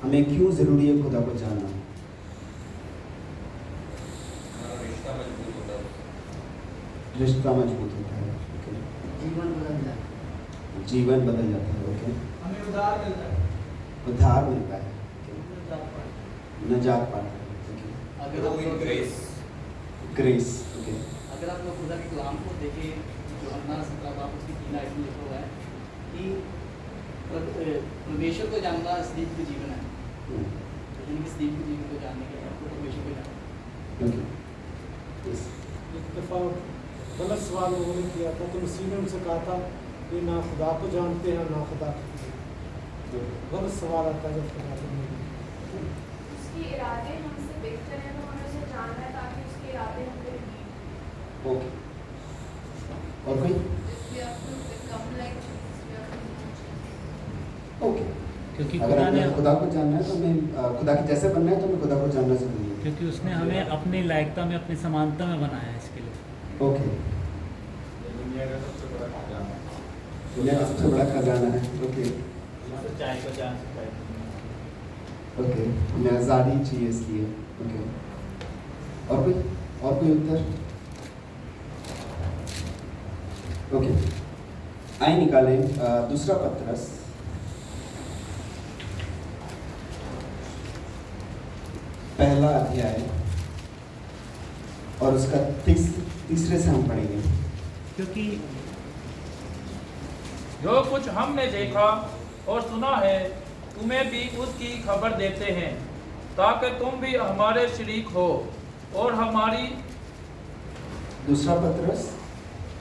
हमें क्यों ज़रूरी है खुदा को जानना? हमारा रिश्ता मजबूत होता है। रिश्ता मजबूत होता है। ओके। जीवन बदल जाता है। जीवन बदल जाता है। ओके। हमें उधार मिलता है। उद्धार मिलता है। नजात पाता है। ओके। अगर आप लोग ग्रेस। ओके। अगर आप लोग खुदा के कलाम को देखें, जो अन्ना 17 बाब उसकी 3 आयत में लिखा हुआ है कि परमेश्वर को जानना सदीक के जीवन है। यानी कि सदीक के जीवन को जानने के लिए आपको परमेश्वर को जानना। ओके। यस। एक दफ़ा गलत सवाल उन्होंने किया था तो मसीह ने उनसे कहा था कि ना खुदा को जानते हैं ना खुदा को। गलत सवाल आता है जब खुदा को नहीं। उसके इरादे हमसे बेहतर हैं, तो हमें उसे जानना है ताकि उसके इरादे हम पे भी। ओके। और कोई? We have to become like Jesus, we have to know Jesus. Okay. क्योंकि अगर खुदा ने हमें खुदा को जानना है तो हमें खुदा के जैसे बनना है तो हमें खुदा को जानना जरूरी है। क्योंकि उसने हमें अपनी लायकता में अपनी समानता में बनाया है इसके लिए। ओके। दुनिया का सबसे बड़ा खजाना है। दुनिया का सबसे बड़ा खजाना है। ओके। सच्चाई को जान सकता है। ओके। हमें आज़ादी चाहिए इसलिए। ओके। और कोई उत्तर? ओके। आइए निकालें दूसरा पत्रस पहला अध्याय और उसका तीसरे से हम पढ़ेंगे। क्योंकि जो कुछ हमने देखा और सुना है तुम्हें भी उसकी खबर देते हैं, ताकि तुम भी हमारे शरीक हो और हमारी। दूसरा पत्रस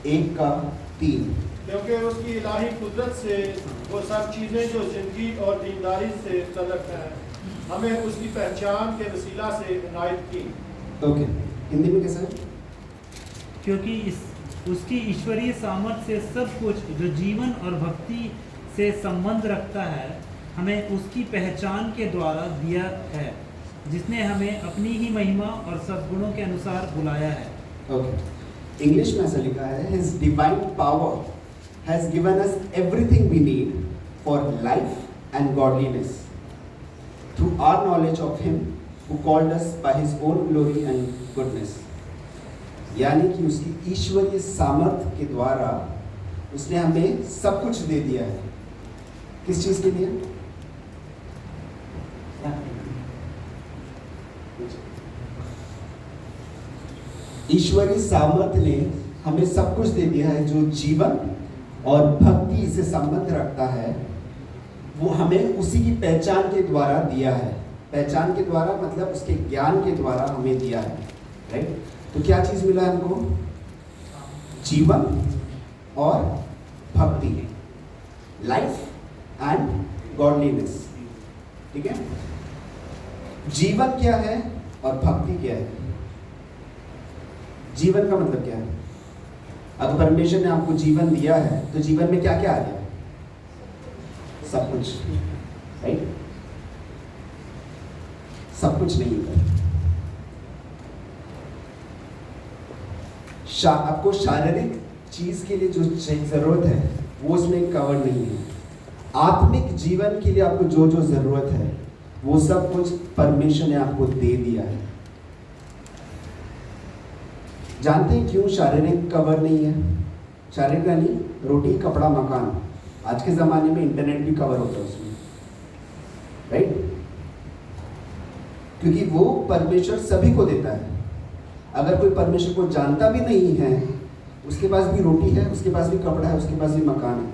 1:3। क्योंकि उसकी इलाही कुदरत से वो सब चीज़ें जो जिंदगी और दीनदारी से तलक हैं हमें उसकी पहचान के वसीला से इनायत की। ओके। हिंदी में कैसा है? क्योंकि उसकी ईश्वरीय सामर्थ्य से सब कुछ जो जीवन और भक्ति से संबंध रखता है हमें उसकी पहचान के द्वारा दिया है, जिसने हमें अपनी ही महिमा और सद्गुणों के अनुसार बुलाया है। ओके। इंग्लिश में ऐसा लिखा है, His divine power has given us everything we need for life and godliness through our knowledge of Him who called us by His own glory and goodness. यानी कि उसकी ईश्वरीय सामर्थ्य के द्वारा उसने हमें सब कुछ दे दिया है। किस चीज़ के लिए? ईश्वरीय सामर्थ्य ने हमें सब कुछ दे दिया है जो जीवन और भक्ति से संबंध रखता है, वो हमें उसी की पहचान के द्वारा दिया है। पहचान के द्वारा मतलब उसके ज्ञान के द्वारा हमें दिया है। राइट? तो क्या चीज़ मिला है हमको? जीवन और भक्ति, लाइफ एंड गॉडलीनेस। ठीक है? जीवन क्या है और भक्ति क्या है? जीवन का मतलब क्या है? अगर परमेश्वर ने आपको जीवन दिया है तो जीवन में क्या क्या आ गया? सब कुछ। राइट? सब कुछ नहीं है। आपको शारीरिक चीज के लिए जो जरूरत है वो उसमें कवर नहीं है। आत्मिक जीवन के लिए आपको जो जो जरूरत है वो सब कुछ परमेश्वर ने आपको दे दिया है। जानते हैं क्यों शारीरिक कवर नहीं है? शारीरिक यानी रोटी, कपड़ा, मकान। आज के ज़माने में इंटरनेट भी कवर होता है उसमें। राइट? क्योंकि वो परमेश्वर सभी को देता है। अगर कोई परमेश्वर को जानता भी नहीं है, उसके पास भी रोटी है, उसके पास भी कपड़ा है, उसके पास भी मकान है,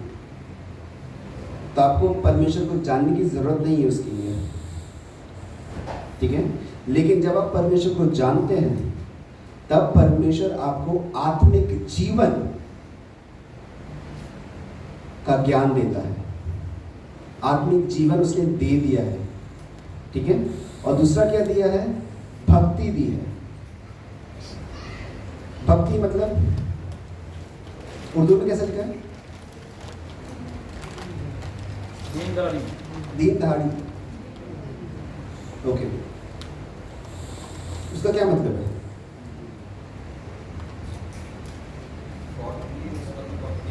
तो आपको परमेश्वर को जानने की ज़रूरत नहीं है उसके लिए। ठीक है? लेकिन जब आप परमेश्वर को जानते हैं तब परमेश्वर आपको आत्मिक जीवन का ज्ञान देता है। आत्मिक जीवन उसने दे दिया है। ठीक है? और दूसरा क्या दिया है? भक्ति दी है। भक्ति मतलब उर्दू में कैसा लिखा है? दीनदारी। दीनदारी। ओके। उसका क्या मतलब है?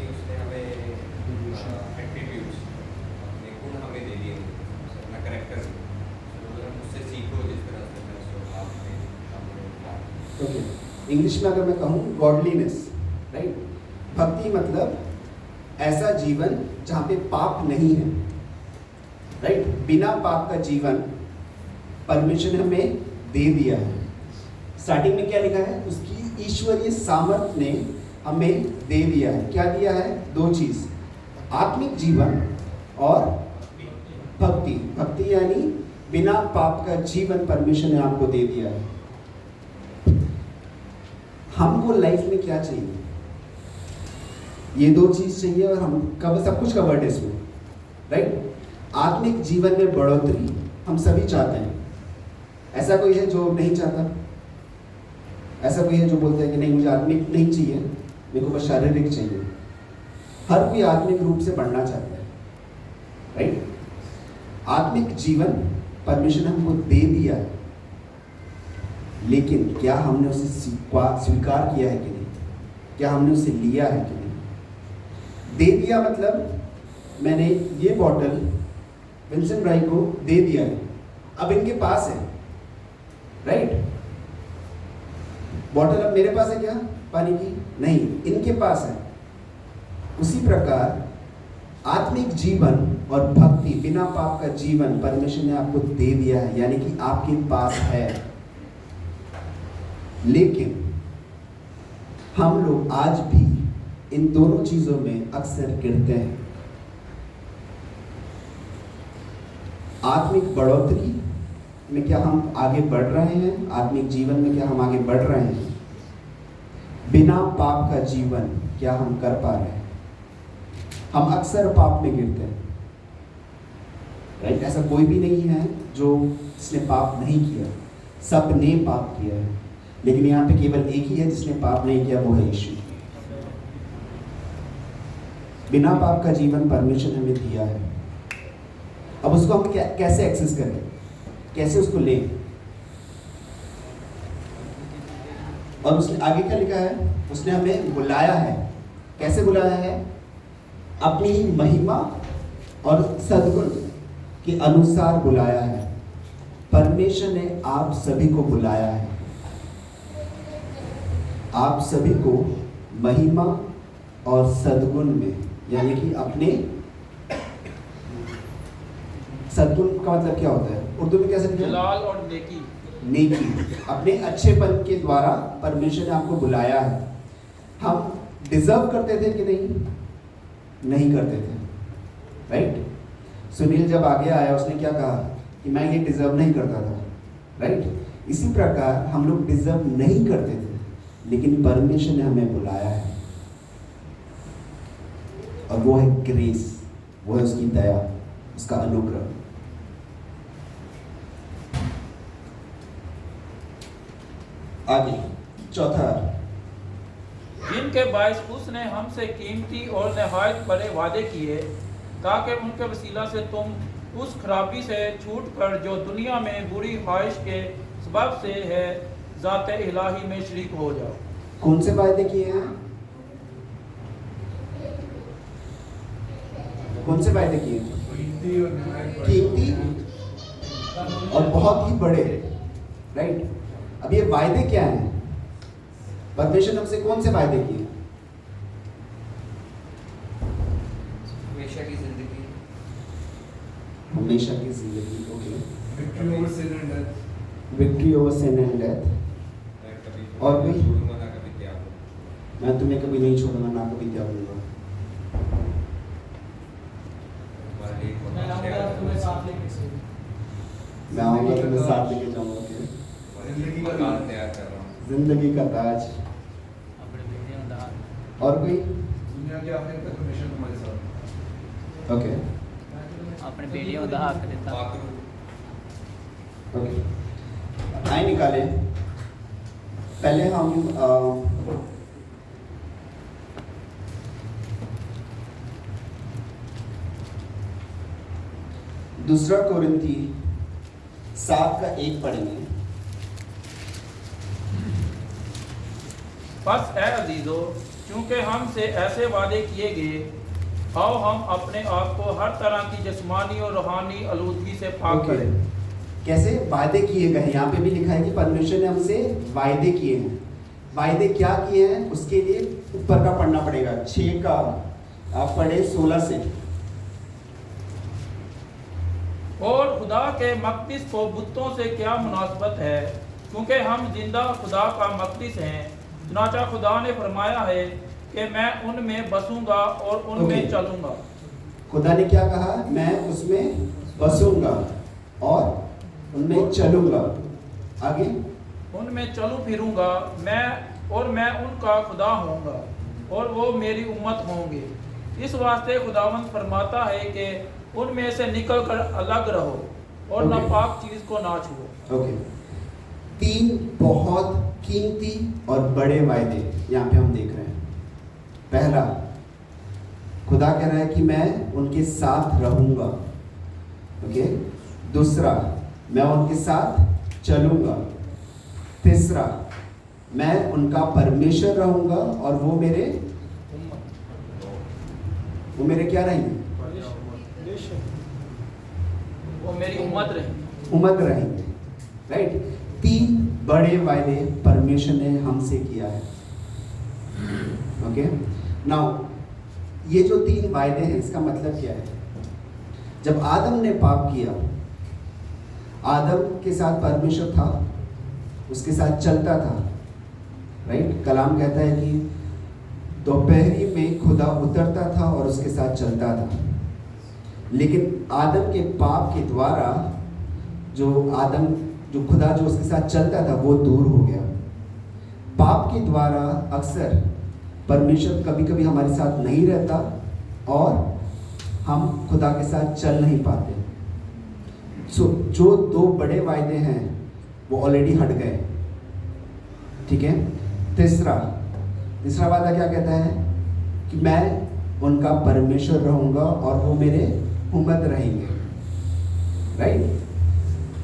उसने हमें एट्रीब्यूट्स, अपने गुण हमें दे दिए, अपना कैरेक्टर इंग्लिश में अगर मैं कहूँ गॉडलीनेस, राइट। भक्ति मतलब ऐसा जीवन जहाँ पे पाप नहीं है, राइट। बिना पाप का जीवन परमेश्वर ने हमें दे दिया है। स्टार्टिंग में क्या लिखा है? उसकी ईश्वरीय सामर्थ्य ने हमें दे दिया है। क्या दिया है? दो चीज, आत्मिक जीवन और भक्ति। भक्ति यानी बिना पाप का जीवन परमेश्वर ने आपको दे दिया है। हमको लाइफ में क्या चाहिए? ये दो चीज चाहिए और हम सब कुछ कवर्ड है इसमें, राइट। आत्मिक जीवन में बढ़ोतरी हम सभी चाहते हैं। ऐसा कोई है जो नहीं चाहता? ऐसा कोई है जो बोलता है कि नहीं मुझे आत्मिक नहीं चाहिए, मेरे को बस शारीरिक चाहिए? हर कोई आत्मिक रूप से बढ़ना चाहता है, राइट। आत्मिक जीवन परमेश्वर ने हमको दे दिया है, लेकिन क्या हमने उसे स्वीकार किया है कि नहीं? क्या हमने उसे लिया है कि नहीं? दे दिया मतलब मैंने ये बॉटल विंसेंट राय को दे दिया है, अब इनके पास है, राइट। बॉटल अब मेरे पास है क्या पानी की? नहीं, इनके पास है। उसी प्रकार आत्मिक जीवन और भक्ति, बिना पाप का जीवन परमेश्वर ने आपको दे दिया है, यानी कि आपके पास है। लेकिन हम लोग आज भी इन दोनों चीजों में अक्सर गिरते हैं। आत्मिक बढ़ोतरी में क्या हम आगे बढ़ रहे हैं? आत्मिक जीवन में क्या हम आगे बढ़ रहे हैं? बिना पाप का जीवन क्या हम कर पा रहे हैं? हम अक्सर पाप में गिरते हैं, राइट। ऐसा कोई भी नहीं है जो जिसने पाप नहीं किया, सब ने पाप किया है, लेकिन यहाँ पे केवल एक ही है जिसने पाप नहीं किया, वो है यीशु। बिना पाप का जीवन परमेश्वर ने हमें दिया है। अब उसको हम कैसे एक्सेस करें, कैसे उसको लें? और उसने आगे क्या लिखा है? उसने हमें बुलाया है। कैसे बुलाया है? अपनी महिमा और सद्गुण के अनुसार बुलाया है। परमेश्वर ने आप सभी को बुलाया है, आप सभी को महिमा और सद्गुण में, यानी कि अपने सद्गुण का मतलब क्या होता है? उर्दू में कैसे लिखा है? जलाल और नेकी। नेकी, अपने अच्छेपन के द्वारा परमेश्वर ने आपको बुलाया है। हम डिजर्व करते थे कि नहीं? नहीं करते थे, राइट। सुनील जब आगे आया उसने क्या कहा कि मैं ये डिजर्व नहीं करता था, राइट। इसी प्रकार हम लोग डिजर्व नहीं करते थे, लेकिन परमेश्वर ने हमें बुलाया है, और वो है ग्रेस, वो है उसकी दया, उसका अनुग्रह। आगे चौथा, जिनके बायस उसने हमसे कीमती और नहायत बड़े वादे किए, ताकि उनके वसीला से तुम उस खराबी से छूट कर जो दुनिया में बुरी ख्वाहिश के सबब से है, ज़ाते इलाही में शरीक हो जाओ। कौन से वायदे किए हैं? कौन से वायदे किए हैं? कीमती और बहुत ही बड़े, राइट। अब ये वायदे क्या हैं? परमेश्वर ने हमसे कौन से वायदे किए? हमेशा की जिंदगी, हमेशा की जिंदगी, okay. Victory over sin and death, victory over sin and death, और भी? छोड़ूंगा ना कभी त्याग, मैं तुम्हें कभी नहीं छोड़ूंगा, ना कभी त्यागूंगा। मैं आऊंगा तुम्हें साथ लेके चलूंगा। मैं आऊंगा तुम्हें साथ लेके जाऊंगा, ओके। जिंदगी का ताज तैयार कर रहा हूँ, जिंदगी का ताज। अपने बेटे का दान, और कोई? दुनिया के आखिर तक हमेशा तुम्हारे साथ, ओके अपने बेटे का दान कर देता। पाकरू, ओके। आए निकाले। पहले हम दूसरा कोरिन्थी 7:1 पढ़ेंगे। बस ए अजीजों, चूँकि हमसे ऐसे वादे किए गए, आओ हम अपने आप को हर तरह की जिस्मानी और रूहानी आलूदगी से पाक ओके। करें। कैसे वायदे किए गए हैं? यहाँ पे भी लिखा है कि परमेश्वर ने हमसे वायदे किए हैं। वायदे क्या किए हैं उसके लिए ऊपर का पढ़ना पड़ेगा। 6 का आप पढ़े 16 से। और खुदा के मक़दिस को बुतों से क्या मुनासबत है, क्योंकि हम जिंदा खुदा का मक़दिस हैं। चुनांचे खुदा ने फरमाया है कि मैं उनमें बसूंगा और उनमें Okay. चलूंगा। खुदा ने क्या कहा? मैं उसमें बसूंगा और उनमें चलूंगा। आगे उनमें चलूं फिरूंगा मैं उनका खुदा होऊंगा और वो मेरी उम्मत होंगे। इस वास्ते खुदावंद फरमाता है कि उनमें से निकल कर अलग रहो और Okay. नापाक चीज को ना छुओ। ओके, 3 बहुत कीमती और बड़े वायदे यहाँ पे हम देख रहे हैं। पहला, खुदा कह रहा है कि मैं उनके साथ रहूंगा। ओके, दूसरा, मैं उनके साथ चलूंगा। तीसरा, मैं उनका परमेश्वर रहूंगा और वो मेरे क्या रहेंगे? वो मेरी उम्मत रहे। उम्मत रहेंगे। राइट, 3 बड़े वायदे परमेश्वर ने हमसे किया है। ओके, नाउ ये जो 3 वायदे हैं इसका मतलब क्या है? जब आदम ने पाप किया, आदम के साथ परमेश्वर था, उसके साथ चलता था। राइट, कलाम कहता है कि दोपहरी में खुदा उतरता था और उसके साथ चलता था। लेकिन आदम के पाप के द्वारा जो खुदा जो उसके साथ चलता था वो दूर हो गया। पाप के द्वारा अक्सर परमेश्वर कभी कभी हमारे साथ नहीं रहता और हम खुदा के साथ चल नहीं पाते। जो 2 बड़े वायदे हैं वो ऑलरेडी हट गए। ठीक है, तीसरा वादा क्या कहता है? कि मैं उनका परमेश्वर रहूंगा और वो मेरे उम्मत रहेंगे। राइट,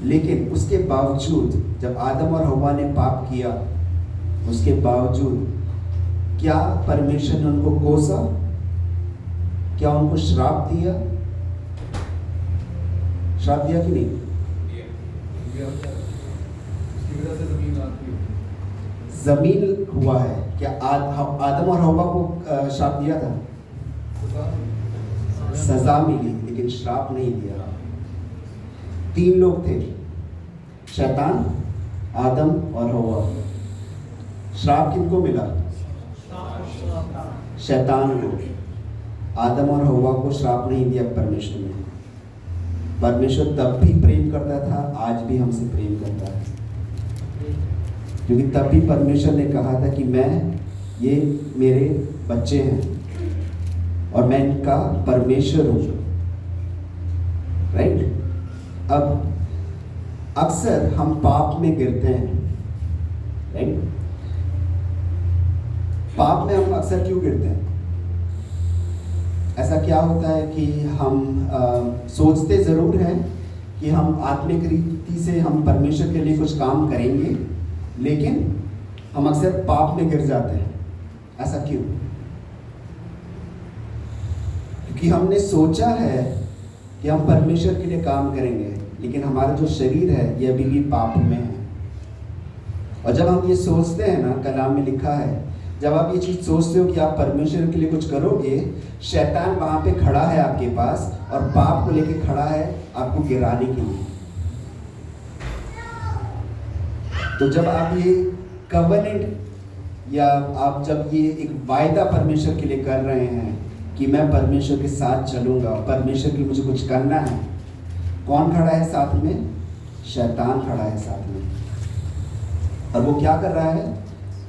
लेकिन उसके बावजूद जब आदम और हव्वा ने पाप किया, उसके बावजूद क्या परमेश्वर ने उनको कोसा? क्या उनको श्राप दिया? श्राप दिया कि नहीं? जमीन हुआ है। क्या आदम और हव्वा को श्राप दिया था? सजा मिली, लेकिन श्राप नहीं दिया। 3 लोग थे, शैतान, आदम और हव्वा। श्राप किनको मिला? शैतान को। आदम और हव्वा को श्राप नहीं दिया परमेश्वर ने। परमेश्वर तब भी प्रेम करता था, आज भी हमसे प्रेम करता है, क्योंकि तब भी परमेश्वर ने कहा था कि ये मेरे बच्चे हैं और मैं इनका परमेश्वर हूँ। राइट, अब अक्सर हम पाप में गिरते हैं। राइट, पाप में हम अक्सर क्यों गिरते हैं? ऐसा क्या होता है कि हम सोचते ज़रूर हैं कि हम आत्मिक रीति से हम परमेश्वर के लिए कुछ काम करेंगे, लेकिन हम अक्सर पाप में गिर जाते हैं। ऐसा क्यों? क्योंकि हमने सोचा है कि हम परमेश्वर के लिए काम करेंगे, लेकिन हमारा जो शरीर है ये अभी भी पाप में है। और जब हम ये सोचते हैं ना, कलाम में लिखा है, जब आप ये चीज़ सोचते हो कि आप परमेश्वर के लिए कुछ करोगे, शैतान वहाँ पे खड़ा है आपके पास और पाप को लेके खड़ा है आपको गिराने के लिए। तो जब आप ये कवनेंट या आप जब ये एक वायदा परमेश्वर के लिए कर रहे हैं कि मैं परमेश्वर के साथ चलूँगा, परमेश्वर के लिए मुझे कुछ करना है, कौन खड़ा है साथ में? शैतान खड़ा है साथ में। और वो क्या कर रहा है?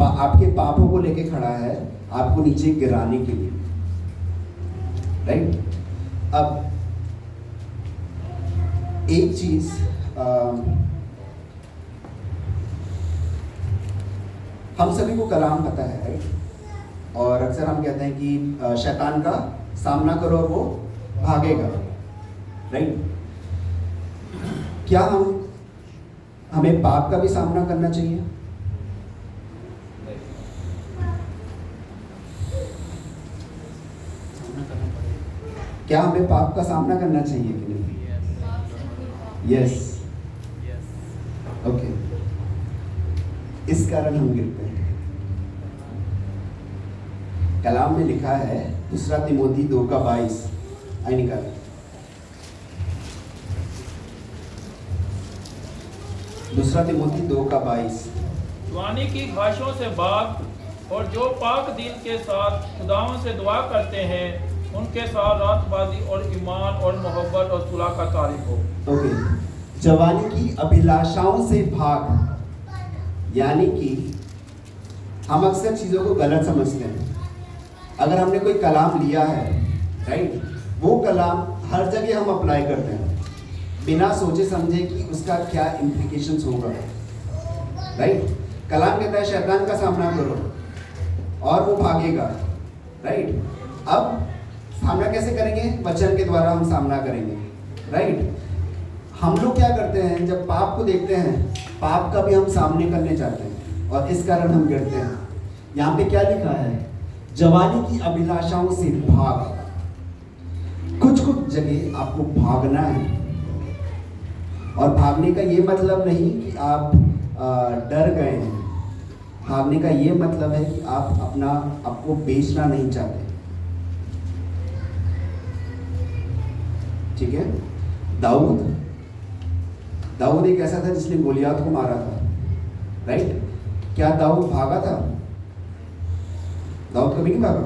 आपके पापों को लेके खड़ा है, आपको नीचे गिराने के लिए। राइट, अब एक चीज हम सभी को कलाम पता है। राइट, और अक्सर हम कहते हैं कि शैतान का सामना करो और वो भागेगा। राइट, क्या हमें पाप का भी सामना करना चाहिए? क्या हमें पाप का सामना करना चाहिए कि नहीं? Yes, okay. इस कारण हम गिरते हैं। कलाम में लिखा है 2 तिमोथी 2:22। आई निकाल। 2 तिमोथी 2:22। जवानी की ख्वाहिशों से भाग, और जो पाक दिल के साथ खुदाओं से दुआ करते हैं उनके साथ रातबाजी और ईमान और मोहब्बत और सुलह का तारीफ हो। ओके, जवानी की अभिलाषाओं से भाग, यानी कि हम अक्सर चीज़ों को गलत समझते हैं। अगर हमने कोई कलाम लिया है, राइट, वो कलाम हर जगह हम अप्लाई करते हैं बिना सोचे समझे कि उसका क्या इम्प्लीकेशंस होगा, राइट। कलाम कहता है शैतान का सामना करो और वो भागेगा, राइट। अब सामना कैसे करेंगे? वचन के द्वारा हम सामना करेंगे, राइट। हम लोग क्या करते हैं, जब पाप को देखते हैं, पाप का भी हम सामने करने चाहते हैं और इस कारण हम गिरते हैं। यहाँ पे क्या लिखा है? जवानी की अभिलाषाओं से भाग। कुछ जगह आपको भागना है, और भागने का ये मतलब नहीं कि आप डर गए हैं। भागने का ये मतलब है कि आप आपको बेचना नहीं चाहते, ठीक है। दाऊद एक ऐसा था जिसने गोलियात को मारा था, राइट। क्या दाऊद भागा था? दाऊद कभी नहीं भागा।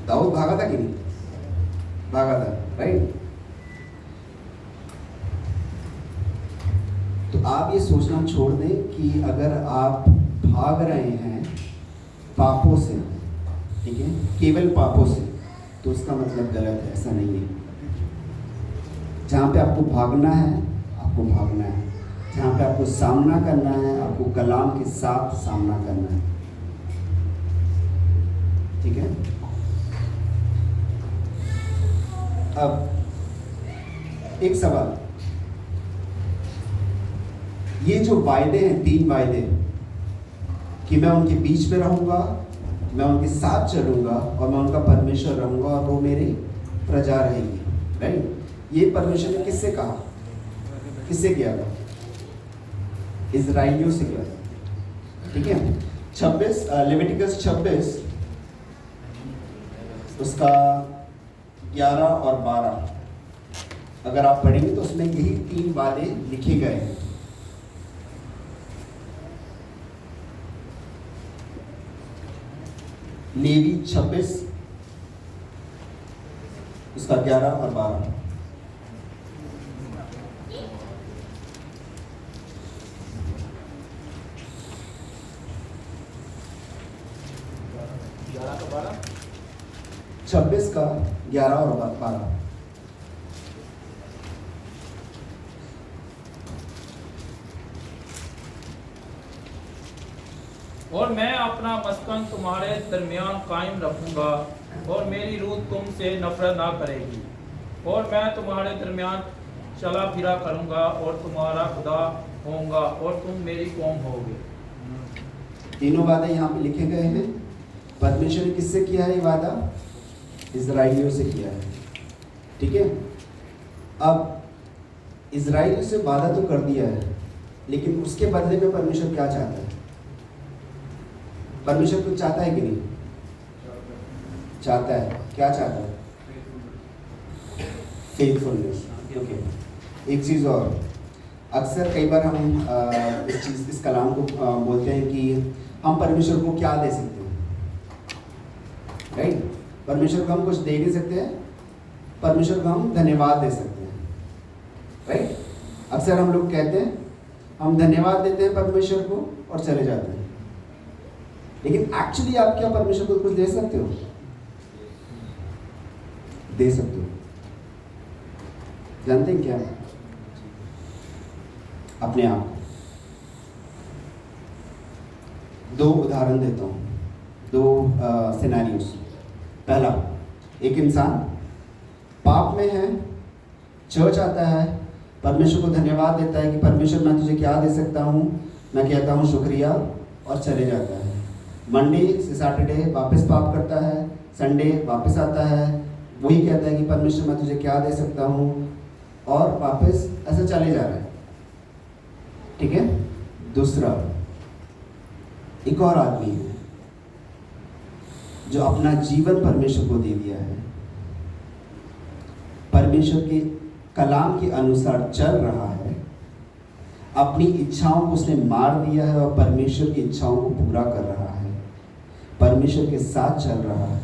दाऊद भागा था कि नहीं? भागा था, राइट। तो आप ये सोचना छोड़ दें कि अगर आप भाग रहे हैं पापों से, ठीक है, केवल पापों से, तो उसका मतलब गलत है। ऐसा नहीं है। जहाँ पे आपको भागना है, आपको भागना है। जहाँ पे आपको सामना करना है, आपको कलाम के साथ सामना करना है, ठीक है। अब एक सवाल, ये जो वायदे हैं, 3 वायदे, कि मैं उनके बीच में रहूंगा, मैं उनके साथ चलूंगा और मैं उनका परमेश्वर रहूंगा और वो मेरी प्रजा रहेगी, राइट। ये परमेश्वर ने किससे कहा? किससे किया था? इजराइलियों से किया, ठीक है। 26 लेविटिकस 26 उसका 11 और 12 अगर आप पढ़ेंगे तो उसमें यही 3 वादे लिखे गए हैं। लेवी 26 उसका 11 और 12। का 26 का 11 और 12। और मैं अपना मस्कन तुम्हारे दरमियान कायम रखूंगा और मेरी रूह तुमसे नफरत ना करेगी, और मैं तुम्हारे दरमियान चला फिरा करूंगा और तुम्हारा खुदा होऊंगा और तुम मेरी कौम होगे। तीनों वादे यहाँ पे लिखे गए हैं। परमेश्वर ने किससे किया है ये वादा? इजराइलियों से किया है, ठीक है। अब इजराइलियों से वादा तो कर दिया है, लेकिन उसके बदले में परमेश्वर क्या चाहता है? परमेश्वर कुछ चाहता है कि नहीं? चाहता है। क्या चाहता है? Faithfulness, okay. एक चीज़ और, अक्सर कई बार हम इस कलाम को बोलते हैं कि हम परमेश्वर को क्या दे सकते हैं, राइट। परमेश्वर को हम कुछ दे नहीं सकते हैं, परमेश्वर को हम धन्यवाद दे सकते हैं, राइट। अक्सर हम लोग कहते हैं हम धन्यवाद देते हैं परमेश्वर को और चले जाते हैं, लेकिन एक्चुअली आप क्या परमेश्वर को कुछ दे सकते हो? दे सकते हो। जानते हैं क्या? अपने आप को। 2 उदाहरण देता हूँ, 2 सिनेरियोस। पहला, एक इंसान पाप में है, चर्च आता है, परमेश्वर को धन्यवाद देता है कि परमेश्वर मैं तुझे क्या दे सकता हूँ, मैं कहता हूँ शुक्रिया, और चले जाता है। मंडे से सैटरडे वापस पाप करता है, संडे वापस आता है, वही कहता है कि परमेश्वर मैं तुझे क्या दे सकता हूँ, और वापस ऐसा चले जा रहा है, ठीक है। दूसरा, एक और आदमी है जो अपना जीवन परमेश्वर को दे दिया है, परमेश्वर के कलाम के अनुसार चल रहा है, अपनी इच्छाओं को उसने मार दिया है और परमेश्वर की इच्छाओं को पूरा कर रहा है, परमेश्वर के साथ चल रहा है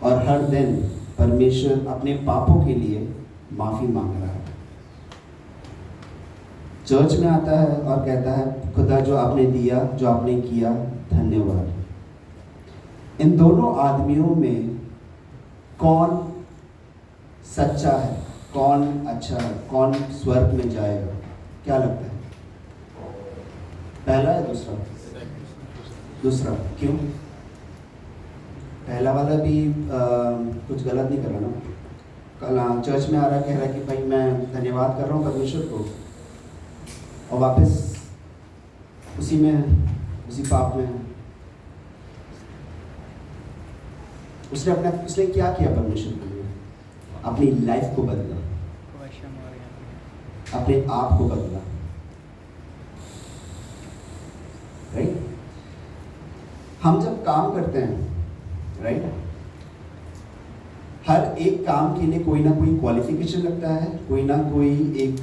और हर दिन परमेश्वर अपने पापों के लिए माफी मांग रहा है। चर्च में आता है और कहता है खुदा जो आपने दिया, जो आपने किया, धन्यवाद। इन दोनों आदमियों में कौन सच्चा है, कौन अच्छा है, कौन स्वर्ग में जाएगा, क्या लगता है? पहला या दूसरा? दूसरा। क्यों? पहला वाला भी कुछ गलत नहीं कर रहा ना। कल चर्च में आ रहा, कह रहा है कि भाई मैं धन्यवाद कर रहा हूँ परमेश्वर को, और वापस उसी पाप में है। उसने क्या किया परमेश्वर के लिए? अपनी लाइफ को बदला, अपने आप को बदला, राइट? हम जब काम करते हैं, राइट, हर एक काम के लिए कोई ना कोई क्वालिफिकेशन लगता है, कोई ना कोई एक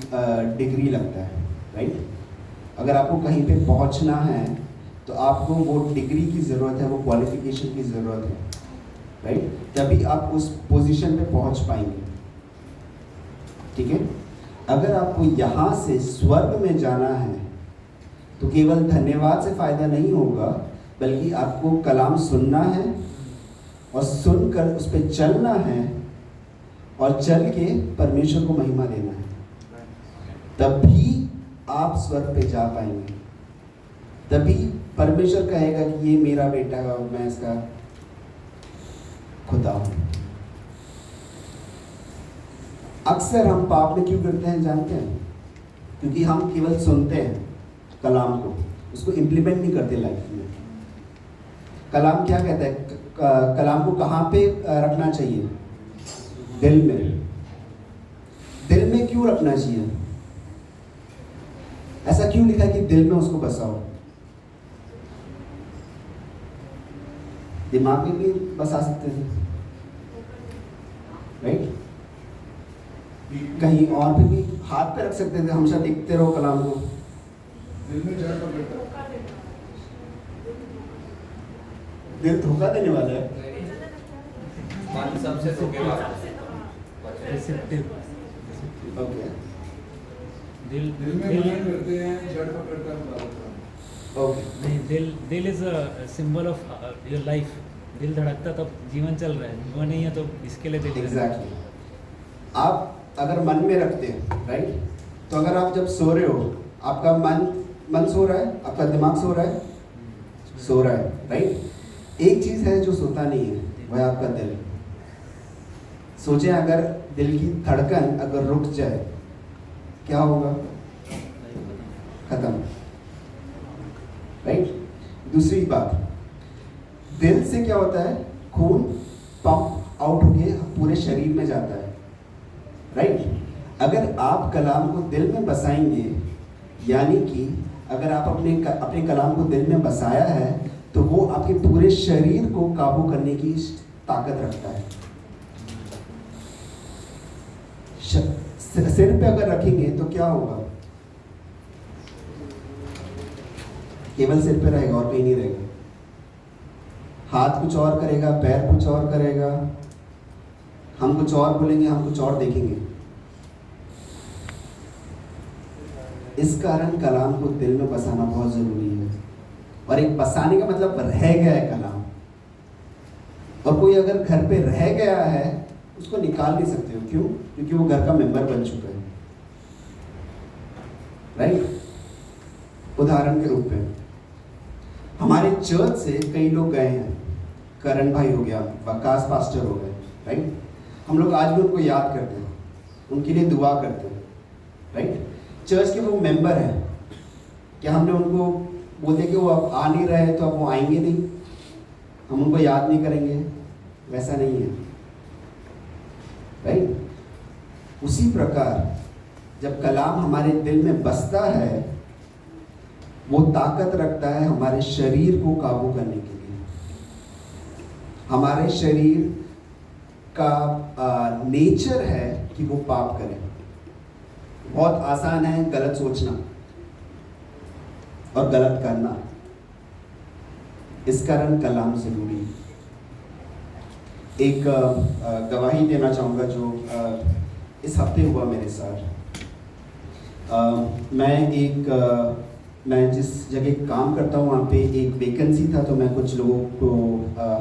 डिग्री लगता है, राइट? अगर आपको कहीं पे पहुंचना है तो आपको वो डिग्री की ज़रूरत है, वो क्वालिफिकेशन की ज़रूरत है, राइट? तभी आप उस पोजीशन पे पहुंच पाएंगे, ठीक है? अगर आपको यहाँ से स्वर्ग में जाना है तो केवल धन्यवाद से फ़ायदा नहीं होगा, बल्कि आपको कलाम सुनना है और सुनकर उस पर चलना है और चल के परमेश्वर को महिमा देना है, तभी आप स्वर्ग पे जा पाएंगे। तभी परमेश्वर कहेगा कि ये मेरा बेटा है और मैं इसका खुदा हूं। अक्सर हम पाप में क्यों करते हैं जानते हैं? क्योंकि हम केवल सुनते हैं कलाम को, उसको इम्प्लीमेंट नहीं करते लाइफ में। कलाम क्या कहता है? कलाम को कहाँ पे रखना चाहिए? दिल में। दिल में क्यों रखना चाहिए? ऐसा क्यों लिखा है कि दिल में उसको बसाओ? दिमाग में भी बसा सकते थे, राइट? कहीं और पे भी हाथ पे रख सकते थे, हमेशा देखते रहो कलाम को। दिल में जड़ पकड़ता है। दिल धोखा देने वाला है। मन सबसे धोखेबाज है। ओके, दिल दिल में मन करते हैं, जड़ पकड़ता है। ओके, नहीं, दिल is a symbol of your life. दिल धड़कता तब जीवन चल रहा है, वो नहीं है तो इसके लिए दिल। एग्जैक्टली। आप अगर मन में रखते हैं, राइट, तो अगर आप जब सो रहे हो, आपका मन सो रहा है, आपका दिमाग सो रहा है, राइट? एक चीज़ है जो सोता नहीं है, वह है आपका दिल। सोचें अगर दिल की धड़कन अगर रुक जाए, क्या होगा? खत्म, राइट? दूसरी बात, दिल से क्या होता है? खून पंप आउट होके पूरे शरीर में जाता है, राइट? अगर आप कलाम को दिल में बसाएंगे, यानी कि अगर आप अपने कलाम को दिल में बसाया है, तो वो आपके पूरे शरीर को काबू करने की ताकत रखता है। सिर पे अगर रखेंगे तो क्या होगा? केवल सिर पे रहेगा और कहीं नहीं रहेगा। हाथ कुछ और करेगा, पैर कुछ और करेगा, हम कुछ और बोलेंगे, हम कुछ और देखेंगे। इस कारण कलाम को दिल में बसाना बहुत जरूरी है। और एक बसाने का मतलब रह गया है कलाम, और कोई अगर घर पे रह गया है उसको निकाल नहीं सकते हो। क्यों? क्योंकि वो घर का मेंबर बन चुका है, राइट? उदाहरण के रूप में हमारे चर्च से कई लोग गए हैं, करण भाई हो गया, वकास पास्टर हो गए, राइट? हम लोग आज भी उनको याद करते हैं, उनके लिए दुआ करते हैं, राइट? चर्च के वो मेंबर हैं, क्या हमने उनको बोलते कि वो अब आ नहीं रहे तो अब वो आएंगे नहीं, हम उनको याद नहीं करेंगे? वैसा नहीं है, राइट? उसी प्रकार जब कलाम हमारे दिल में बसता है, वो ताकत रखता है हमारे शरीर को काबू करने के लिए। हमारे शरीर का नेचर है कि वो पाप करे। बहुत आसान है गलत सोचना और गलत करना, इस कारण कलाम जरूरी है। एक गवाही देना चाहूँगा जो इस हफ्ते हुआ मेरे साथ। मैं जिस जगह काम करता हूँ वहाँ पे एक वैकेंसी था, तो मैं कुछ लोगों को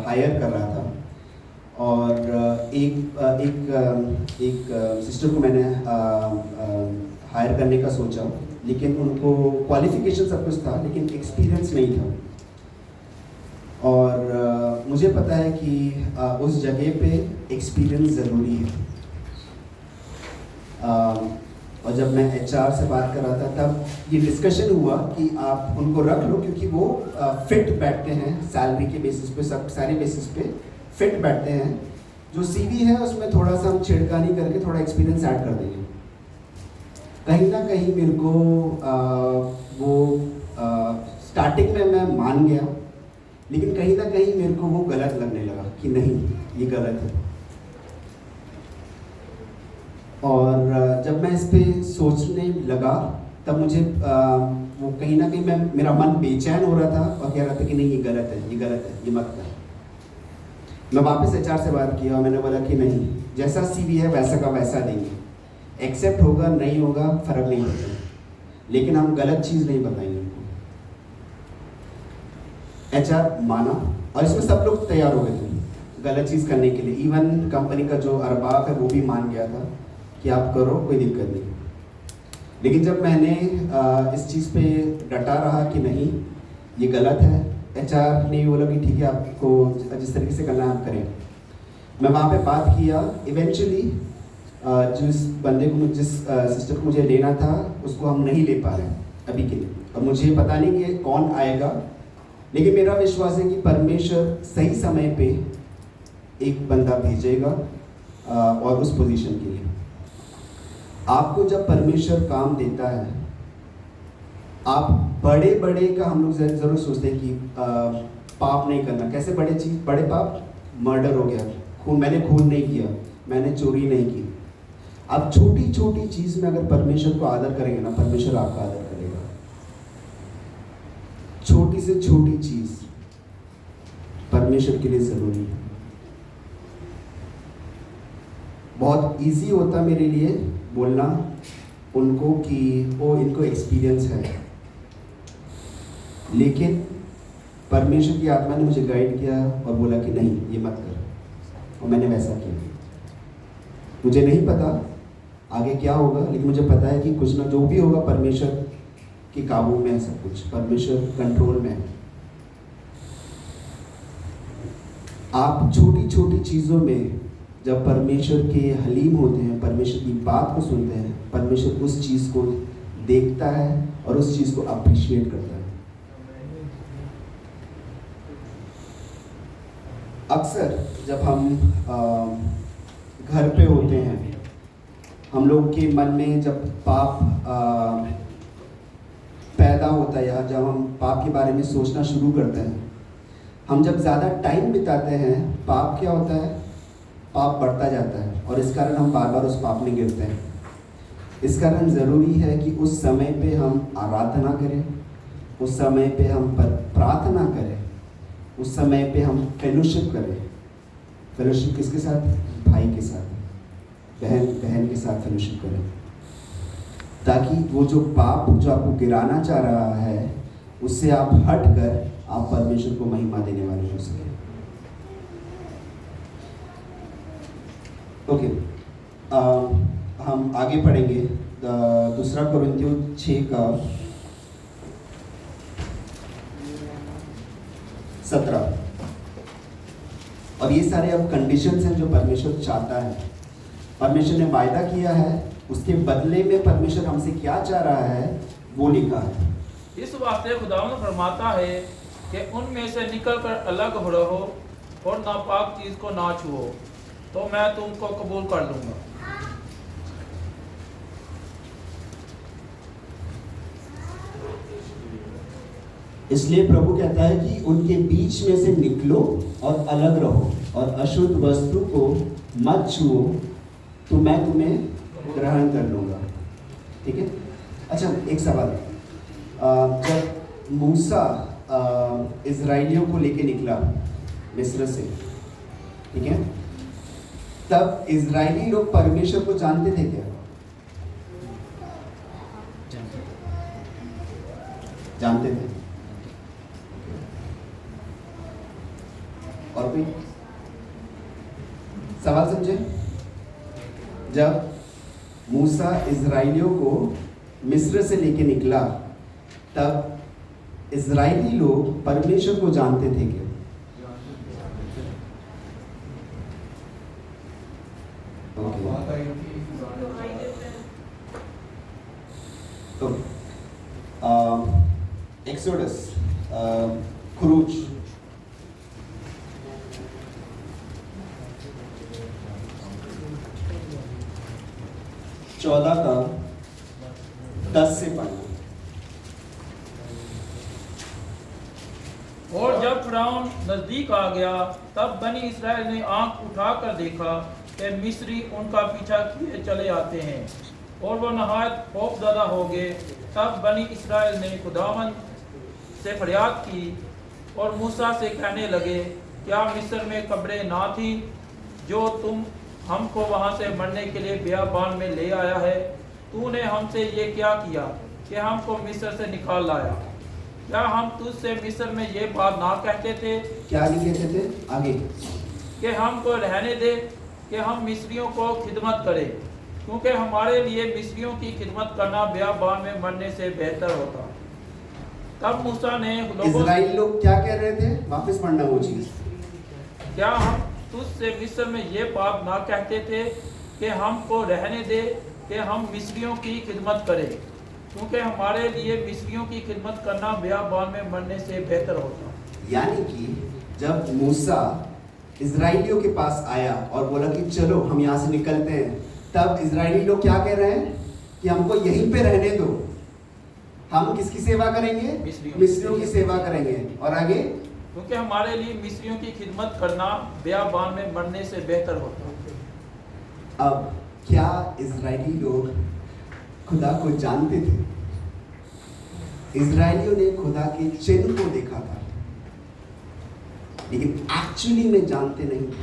हायर कर रहा था। और एक सिस्टर को मैंने हायर करने का सोचा, लेकिन उनको क्वालिफिकेशन सब कुछ था लेकिन एक्सपीरियंस नहीं था। और मुझे पता है कि उस जगह पे एक्सपीरियंस ज़रूरी है। और जब मैं HR से बात कर रहा था तब ये डिस्कशन हुआ कि आप उनको रख लो, क्योंकि वो फिट बैठते हैं सैलरी के बेसिस पे, सब सारे बेसिस पे फिट बैठते हैं। जो CV है उसमें थोड़ा सा हम छिड़कानी करके थोड़ा एक्सपीरियंस ऐड कर देंगे। कहीं ना कहीं मेरे को स्टार्टिंग में मैं मान गया, लेकिन कहीं ना कहीं मेरे को वो गलत लगने लगा कि नहीं, ये गलत है। और जब मैं इस पे सोचने लगा तब मुझे वो कहीं ना कहीं मेरा मन बेचैन हो रहा था और कह रहा था कि नहीं, ये गलत है, ये गलत है, ये मत कर। मैं वापस HR से बात किया और मैंने बोला कि नहीं, जैसा CV है वैसा का वैसा देंगे, एक्सेप्ट होगा नहीं होगा फ़र्क नहीं पड़ता, लेकिन हम गलत चीज़ नहीं बताएंगे उनको। HR माना और इसमें सब लोग तैयार हो गए थे गलत चीज़ करने के लिए। इवन कंपनी का जो अरबाब है वो भी मान गया था कि आप करो, कोई दिक्कत नहीं। लेकिन जब मैंने इस चीज़ पे डटा रहा कि नहीं, ये गलत है, HR ने बोला कि ठीक है, आपको जिस तरीके से करना है आप करें। मैं वहाँ पे बात किया। इवेंचुअली जिस बंदे को, जिस सिस्टर को मुझे लेना था उसको हम नहीं ले पा रहे अभी के लिए, और मुझे पता नहीं कि कौन आएगा, लेकिन मेरा विश्वास है कि परमेश्वर सही समय पे एक बंदा भेजेगा और उस पोजीशन के लिए। आपको जब परमेश्वर काम देता है, आप बड़े बड़े का हम लोग ज़रूर सोचते हैं कि पाप नहीं करना। कैसे बड़े चीज़, बड़े पाप? मर्डर हो गया, मैंने खून नहीं किया, मैंने चोरी नहीं की। आप छोटी छोटी चीज़ में अगर परमेश्वर को आदर करेंगे ना, परमेश्वर आपका आदर करेगा। छोटी से छोटी चीज़ परमेश्वर के लिए ज़रूरी है। बहुत इजी होता मेरे लिए बोलना उनको कि वो इनको एक्सपीरियंस है, लेकिन परमेश्वर की आत्मा ने मुझे गाइड किया और बोला कि नहीं, ये मत कर, और मैंने वैसा किया। मुझे नहीं पता आगे क्या होगा, लेकिन मुझे पता है कि कुछ ना जो भी होगा परमेश्वर के काबू में है सब कुछ, परमेश्वर कंट्रोल में है। आप छोटी छोटी चीज़ों में जब परमेश्वर के हलीम होते हैं, परमेश्वर की बात को सुनते हैं, परमेश्वर उस चीज़ को देखता है और उस चीज़ को अप्रिशिएट करता है। अक्सर जब हम घर पे होते हैं, हम लोग के मन में जब पाप पैदा होता है, या जब हम पाप के बारे में सोचना शुरू करते हैं, हम जब ज़्यादा टाइम बिताते हैं, पाप क्या होता है? पाप बढ़ता जाता है, और इस कारण हम बार बार उस पाप में गिरते हैं। इस कारण ज़रूरी है कि उस समय पे हम आराधना करें, उस समय पे हम प्रार्थना करें, उस समय पे हम फेलोशिप करें। फेलोशिप किसके साथ? भाई के साथ, बहन के साथ फेलोशिप करें, ताकि वो जो पाप जो आपको गिराना चाह रहा है उससे आप हट कर आप परमेश्वर को महिमा देने वाले हो सके। ओके, हम आगे पढ़ेंगे। दूसरा कुरिन्थियों 6 का 17। और ये सारे अब कंडीशंस हैं जो परमेश्वर चाहता है। परमेश्वर ने वायदा किया है, उसके बदले में परमेश्वर हमसे क्या चाह रहा है वो लिखा है। इस वास्ते खुदावंद फरमाता है कि उनमें से निकलकर अलग हो रहो और नापाक चीज़ को ना छुओ, तो मैं तुमको कबूल कर लूँगा। इसलिए प्रभु कहता है कि उनके बीच में से निकलो और अलग रहो और अशुद्ध वस्तु को मत छुओ, तो मैं तुम्हें ग्रहण कर लूँगा। ठीक है। अच्छा, एक सवाल। जब मूसा इज़राइलियों को लेके निकला मिस्र से, ठीक है, तब इज़राइली लोग परमेश्वर को जानते थे क्या? जानते थे। और कोई सवाल समझे? जब मूसा इज़राइलियों को मिस्र से लेके निकला, तब इज़राइली लोग परमेश्वर को जानते थे क्या? बात आई थी तो एक्सोडस, खुरूज, चौदह का 10 से पढ़ना। और जब फिरौन नजदीक आ गया, तब बनी इस्राएल ने आंख उठाकर देखा कि मिस्री उनका पीछा किए चले आते हैं, और वो नहायत खौफजदा हो गए। तब बनी इस्राएल ने खुदावंद से फरियाद की और मूसा से कहने लगे, क्या मिस्र में कब्रें ना थीं जो तुम हमको वहाँ से मरने के लिए बियाबान में ले आया है? तूने हमसे ये क्या किया कि हमको मिस्र से निकाल लाया? क्या हम तुझसे मिस्र में ये बात ना कहते थे? क्या नहीं कहते थे? आगे कि हमको रहने दे कि हम मिस्रियों को खिदमत करें, क्योंकि हमारे लिए मिस्रियों की खिदमत करना बियाबान में मरने से बेहतर होता। तब मूसा ने इज़राइल लोग क्या कह रहे थे? वापस पढ़ना वो चीज। क्या हम तुझसे मिस्र में ये बात ना कहते थे कि हमको रहने दे कि हम मिस्रियों की खिदमत करें, क्योंकि हमारे लिए मिस्रियों की खिदमत करना बियाबान में मरने से बेहतर होता। यानी कि जब मूसा इज़राइलियों के पास आया और बोला कि चलो हम यहाँ से निकलते हैं, तब इज़राइली लोग क्या कह रहे हैं कि हमको यहीं पे रहने दो, हम किसकी सेवा करेंगे? मिस्रियों की सेवा करेंगे। और आगे, क्योंकि हमारे लिए मिस्रियों की खिदमत करना बियाबान में मरने से बेहतर होता। अब क्या इज़राइली लोग खुदा को जानते थे? इज़राइलियों ने खुदा के चिन्ह को देखा था, लेकिन एक्चुअली में जानते नहीं थे।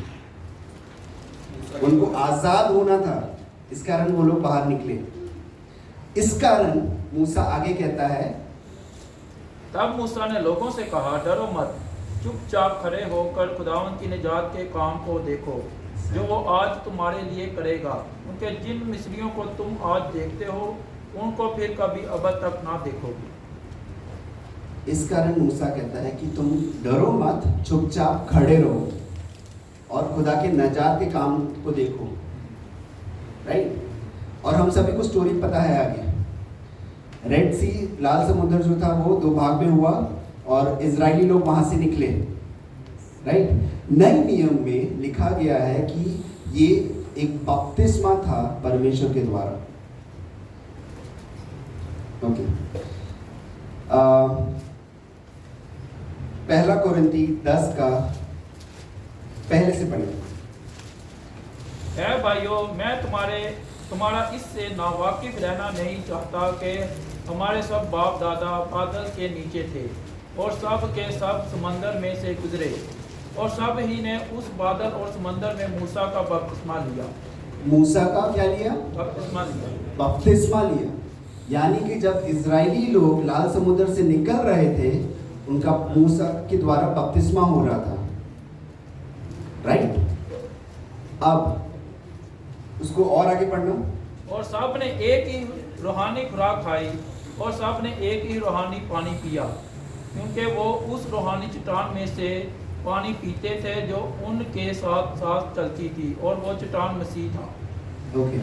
उनको आजाद होना था, इस कारण वो लोग बाहर निकले। इस कारण मूसा आगे कहता है, तब मूसा ने लोगों से कहा, डरो मत, चुपचाप खड़े होकर खुदावंद की निजात के काम को देखो जो वो आज तुम्हारे लिए करेगा। उनके जिन मिस्रियों को तुम आज देखते हो, उनको फिर कभी अब तक ना देखोगे। इस कारण मूसा कहता है कि तुम डरो मत, चुपचाप खड़े रहो और खुदा के नजात के काम को देखो। राइट? और हम सभी को स्टोरी पता है आगे। रेड सी, लाल समुद्र जो था वो दो भाग में हुआ और इजरायली लोग वहां से निकले। राइट? नए नियम में लिखा गया है कि ये एक बपतिस्मा था परमेश्वर के द्वारा। ओके। पहला कोरिन्थी 10 का पहले से पढ़िए। है भाइयों, मैं तुम्हारा इससे नावाकिफ रहना नहीं चाहता कि हमारे सब बाप दादा बादल के नीचे थे और सब के सब समंदर में से गुजरे, और सब ही ने उस बादल और समंदर में मूसा का बपतिस्मा लिया। मूसा का क्या लिया? बपतिस्मा लिया। बपतिस्मा लिया। यानी कि जब इजरायली लोग लाल समुद्र से निकल रहे थे, उनका मूसा के द्वारा बपतिस्मा हो रहा था। राइट? अब उसको और आगे पढ़ना। और सब ने एक ही रूहानी खुराक खाई और सब ने एक ही रूहानी पानी पिया, क्योंकि वो उस रूहानी चट्टान में से पानी पीते थे जो उनके साथ साथ चलती थी, और वो चट्टान मसीह था। ओके।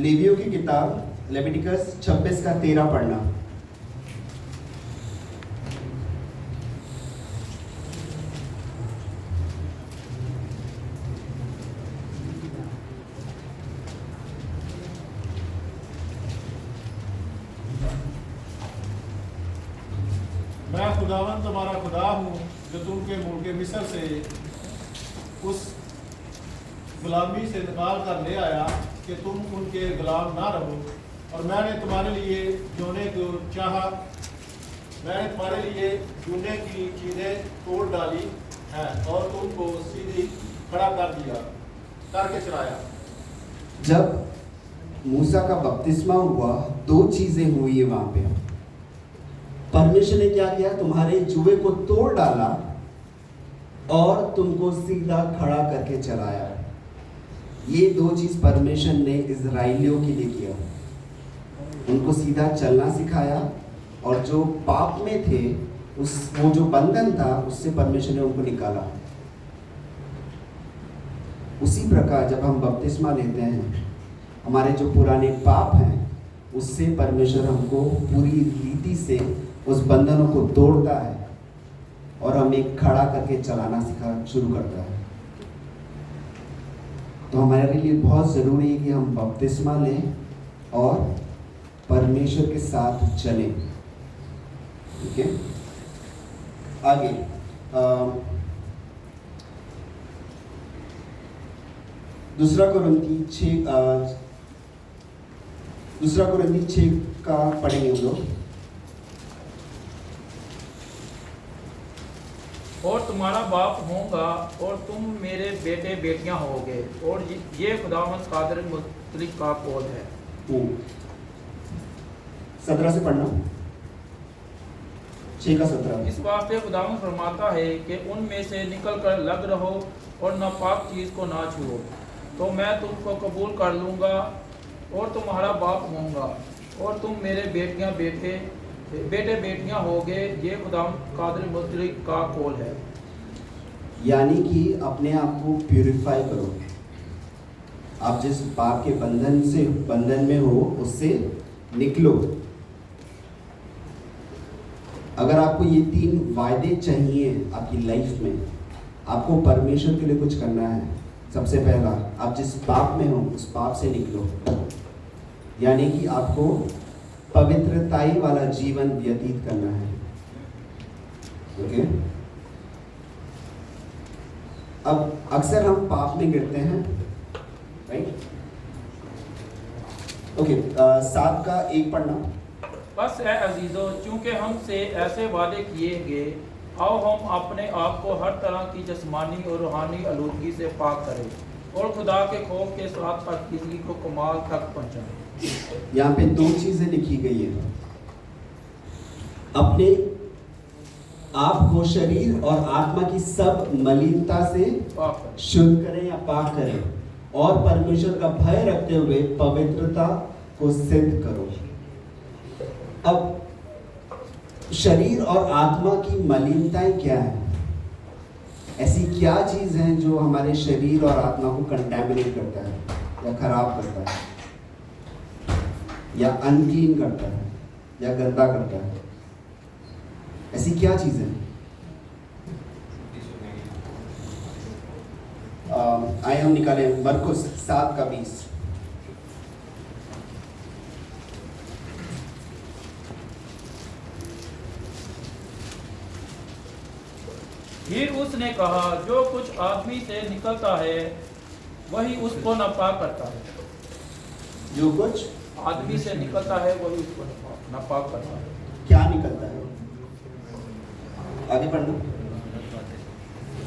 लेवियों की किताब लेविटिकस 26 का 13 पढ़ना। खुदावन तुम्हारा खुदा हूँ जो तुमके मुल्क मिस्र से उस गुलामी से निकाल कर ले आया कि तुम उनके गुलाम ना रहो। और मैंने तुम्हारे लिए जोने को चाहा, मैंने तुम्हारे लिए जूने की चीज़ें तोड़ डाली हैं और तुमको सीधी खड़ा कर दिया, करके चलाया। जब मूसा का बपतिस्मा हुआ, दो चीजें हुई है वहां पे। परमेश्वर ने क्या किया? तुम्हारे जुए को तोड़ डाला और तुमको सीधा खड़ा करके चलाया। ये दो चीज परमेश्वर ने इजराइलियों के लिए किया। उनको सीधा चलना सिखाया और जो पाप में थे वो जो बंधन था उससे परमेश्वर ने उनको निकाला। उसी प्रकार जब हम बपतिस्मा लेते हैं, हमारे जो पुराने पाप हैं उससे परमेश्वर हमको पूरी रीति से उस बंधनों को तोड़ता है और हमें खड़ा करके चलाना शुरू करता है। तो हमारे लिए बहुत ज़रूरी है कि हम बपतिस्मा लें और परमेश्वर के साथ चलें। ठीक है, आगे दूसरा कुरिन्थी 6 का पढ़ेंगे हम लोग। और तुम्हारा बाप होऊंगा और तुम मेरे बेटे बेटियां होगे, और ये खुदावंद कादिर मुतलिक का कौल है। 17 से पढ़ना, 6 का 17। इस वास्ते खुदावंद फरमाता है कि उनमें से निकल कर लग रहो और नापाक चीज़ को ना छुओ, तो मैं तुमको कबूल कर लूँगा और तुम्हारा बाप होऊंगा और तुम मेरे बेटे बेटियां होगे, ये खुदावंद कादिर मुतलिक का कौल है। यानी कि अपने आप को प्यूरिफाई करो। आप जिस पाप के बंधन में हो उससे निकलो। अगर आपको ये 3 वायदे चाहिए आपकी लाइफ में, आपको परमेश्वर के लिए कुछ करना है। सबसे पहला, आप जिस पाप में हो उस पाप से निकलो, यानी कि आपको पवित्रताई वाला जीवन व्यतीत करना है। ओके, अब अक्सर हम पाप में गिरते हैं, राइट? ओके, 7 का 1 पढ़ना। बस ए अजीजों, चूँकि हमसे ऐसे वादे किए गए, आओ हम अपने आप को हर तरह की जिस्मानी और रूहानी आलूदगी से पाक करें और खुदा के खौफ के साथ हर किसी को कमाल तक पहुँचाएं। यहाँ पे 2 चीजें लिखी गई है। अपने आप को शरीर और आत्मा की सब मलिनता से शुद्ध करें या पाक करें, और परमेश्वर का भय रखते हुए पवित्रता को सिद्ध करो। अब शरीर और आत्मा की मलिनताएं क्या है? ऐसी क्या चीज है जो हमारे शरीर और आत्मा को कंटैमिनेट करता है या खराब करता है या अनक्लीन करता है या गंदा करता है? ऐसी क्या चीज है? आइए हम निकाले मरकुस 7 का 20। फिर उसने कहा, जो कुछ आदमी से निकलता है वही उसको नापाक करता है। जो कुछ आदमी से निकलता है वही उसको नापाक करता है। क्या निकलता है? आगे पढ़ना।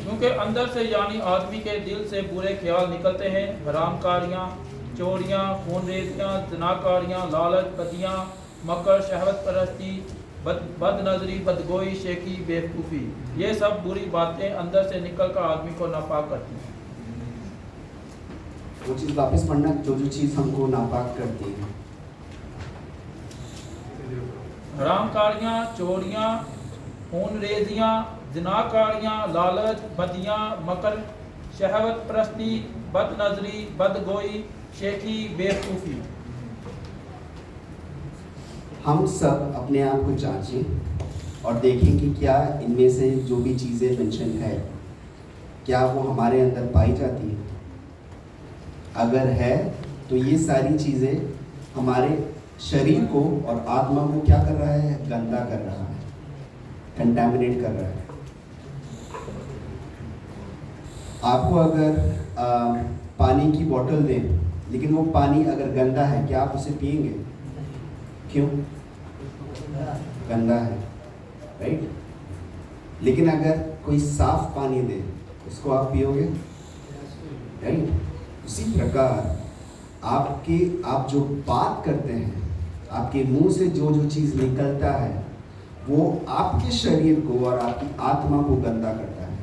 क्योंकि अंदर से यानी आदमी के दिल से बुरे ख्याल निकलते हैं, हरामकारियाँ, चोरियाँ, खूनरेज़ियाँ, ज़नाकारियाँ, लालच, बदियाँ, मकर, शहवत परस्ती, बदनजरी, बदगोई, शेखी, बेवकूफ़ी, ये सब बुरी बातें अंदर से निकलकर आदमी को नापाक करती हैं। वो चीज़ वापस पढ़ना, जो चीज़ हमको नापाक करती है। हरामकारियाँ, चोरियाँ, खूनरेज़ियाँ, ज़नाकारियाँ, लालच, बदियाँ, मकर, शहवत परस्ती, बदनजरी, बदगोई, शेखी, बेवकूफ़ी। हम सब अपने आप को जांचें और देखें कि क्या इनमें से जो भी चीज़ें मेंशन है, क्या वो हमारे अंदर पाई जाती है। अगर है तो ये सारी चीज़ें हमारे शरीर को और आत्मा को क्या कर रहा है? गंदा कर रहा है। कंटामिनेट कर रहा है। आपको अगर पानी की बोतल दें लेकिन वो पानी अगर गंदा है, क्या आप उसे पिएंगे? क्यों? गंदा है, राइट? लेकिन अगर कोई साफ पानी दे उसको आप पियोगे, राइट? उसी प्रकार आप जो बात करते हैं, आपके मुंह से जो चीज़ निकलता है वो आपके शरीर को और आपकी आत्मा को गंदा करता है।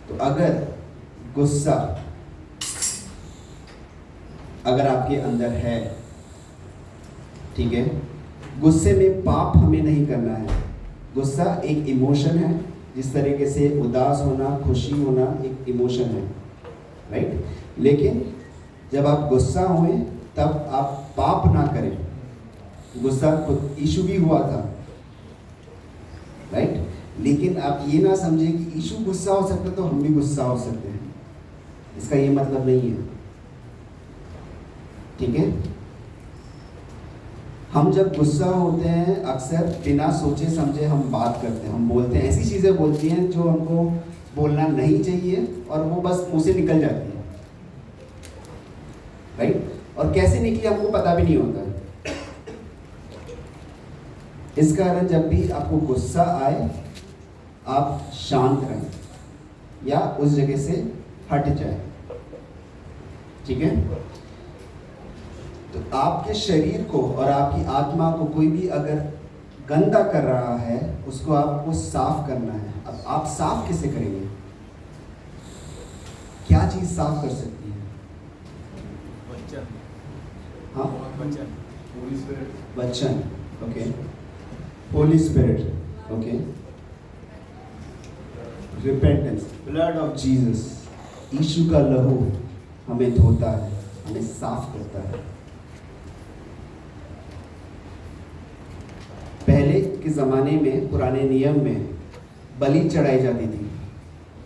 तो अगर गुस्सा अगर आपके अंदर है, ठीक है, गुस्से में पाप हमें नहीं करना है। गुस्सा एक इमोशन है, जिस तरीके से उदास होना, खुशी होना एक इमोशन है, राइट? लेकिन जब आप गुस्सा हुए तब आप पाप ना करें। गुस्सा यीशु भी हुआ था, राइट? लेकिन आप ये ना समझे कि यीशु गुस्सा हो सकता तो हम भी गुस्सा हो सकते हैं, इसका ये मतलब नहीं है, ठीक है? हम जब गुस्सा होते हैं अक्सर बिना सोचे समझे हम बात करते हैं, हम बोलते हैं, ऐसी चीज़ें बोलती हैं जो हमको बोलना नहीं चाहिए और वो बस मुंह से निकल जाती है, राइट? और कैसे निकली हमको पता भी नहीं होता है। इस कारण जब भी आपको गुस्सा आए आप शांत रहें या उस जगह से हट जाए, ठीक है? तो आपके शरीर को और आपकी आत्मा को कोई भी अगर गंदा कर रहा है उसको आपको साफ करना है। अब आप साफ कैसे करेंगे? क्या चीज साफ कर सकती है? हाँ, होली स्पिरिट, वचन, okay, holy spirit, okay, repentance, blood of Jesus, यीशु का लहू हमें धोता है, हमें साफ करता है। पहले के ज़माने में, पुराने नियम में बलि चढ़ाई जाती थी,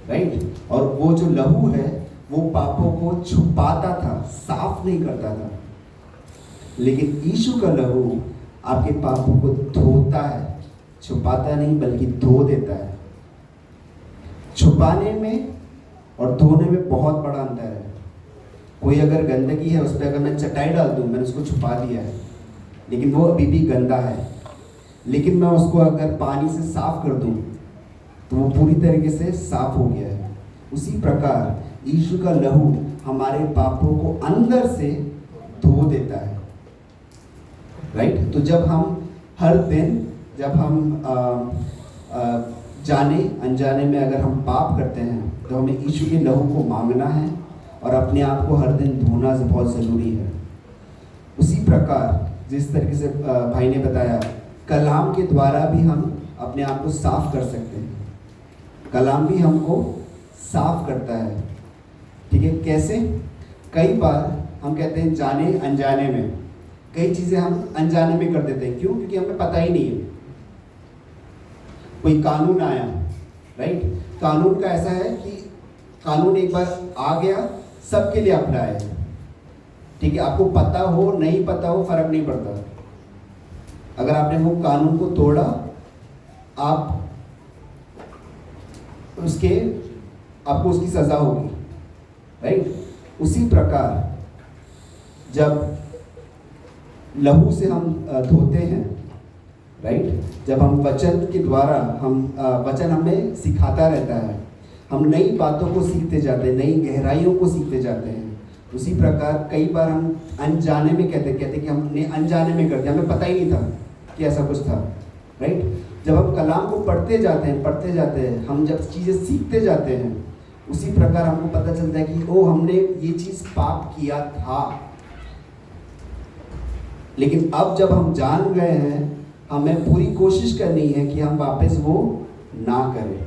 राइट? और वो जो लहू है वो पापों को छुपाता था, साफ नहीं करता था। लेकिन यीशु का लहू आपके पापों को धोता है, छुपाता नहीं बल्कि धो देता है। छुपाने में और धोने में बहुत बड़ा अंतर है। कोई अगर गंदगी है उस पर अगर मैं चटाई डाल दूँ, मैंने उसको छुपा दिया है, लेकिन वो अभी भी गंदा है। लेकिन मैं उसको अगर पानी से साफ कर दूं तो वो पूरी तरीके से साफ हो गया है। उसी प्रकार यीशु का लहू हमारे पापों को अंदर से धो देता है, राइट? तो जब हम हर दिन जब हम जाने अनजाने में अगर हम पाप करते हैं तो हमें यीशु के लहू को मांगना है और अपने आप को हर दिन धोना बहुत ज़रूरी है। उसी प्रकार जिस तरीके से भाई ने बताया, कलाम के द्वारा भी हम अपने आप को साफ कर सकते हैं। कलाम भी हमको साफ करता है, ठीक है? कैसे? कई बार हम कहते हैं जाने अनजाने में कई चीज़ें हम अनजाने में कर देते हैं। क्यों? क्योंकि हमें पता ही नहीं है। कोई कानून आया, राइट? कानून का ऐसा है कि कानून एक बार आ गया सबके लिए अप्लाई है, ठीक है? आपको पता हो नहीं पता हो फर्क नहीं पड़ता। अगर आपने वो कानून को तोड़ा आपको उसकी सजा होगी, राइट? उसी प्रकार जब लहू से हम धोते हैं, राइट? जब हम वचन के द्वारा वचन हमें सिखाता रहता है, हम नई बातों को सीखते जाते हैं, नई गहराइयों को सीखते जाते हैं। उसी प्रकार कई बार हम अनजाने में कहते कि हमने अनजाने में कर दिया, हमें पता ही नहीं था कि ऐसा कुछ था, राइट? जब हम कलाम को पढ़ते जाते हैं, हम जब चीज़ें सीखते जाते हैं, उसी प्रकार हमको पता चलता है कि ओ हमने ये चीज़ पाप किया था। लेकिन अब जब हम जान गए हैं, हमें पूरी कोशिश करनी है कि हम वापस वो ना करें।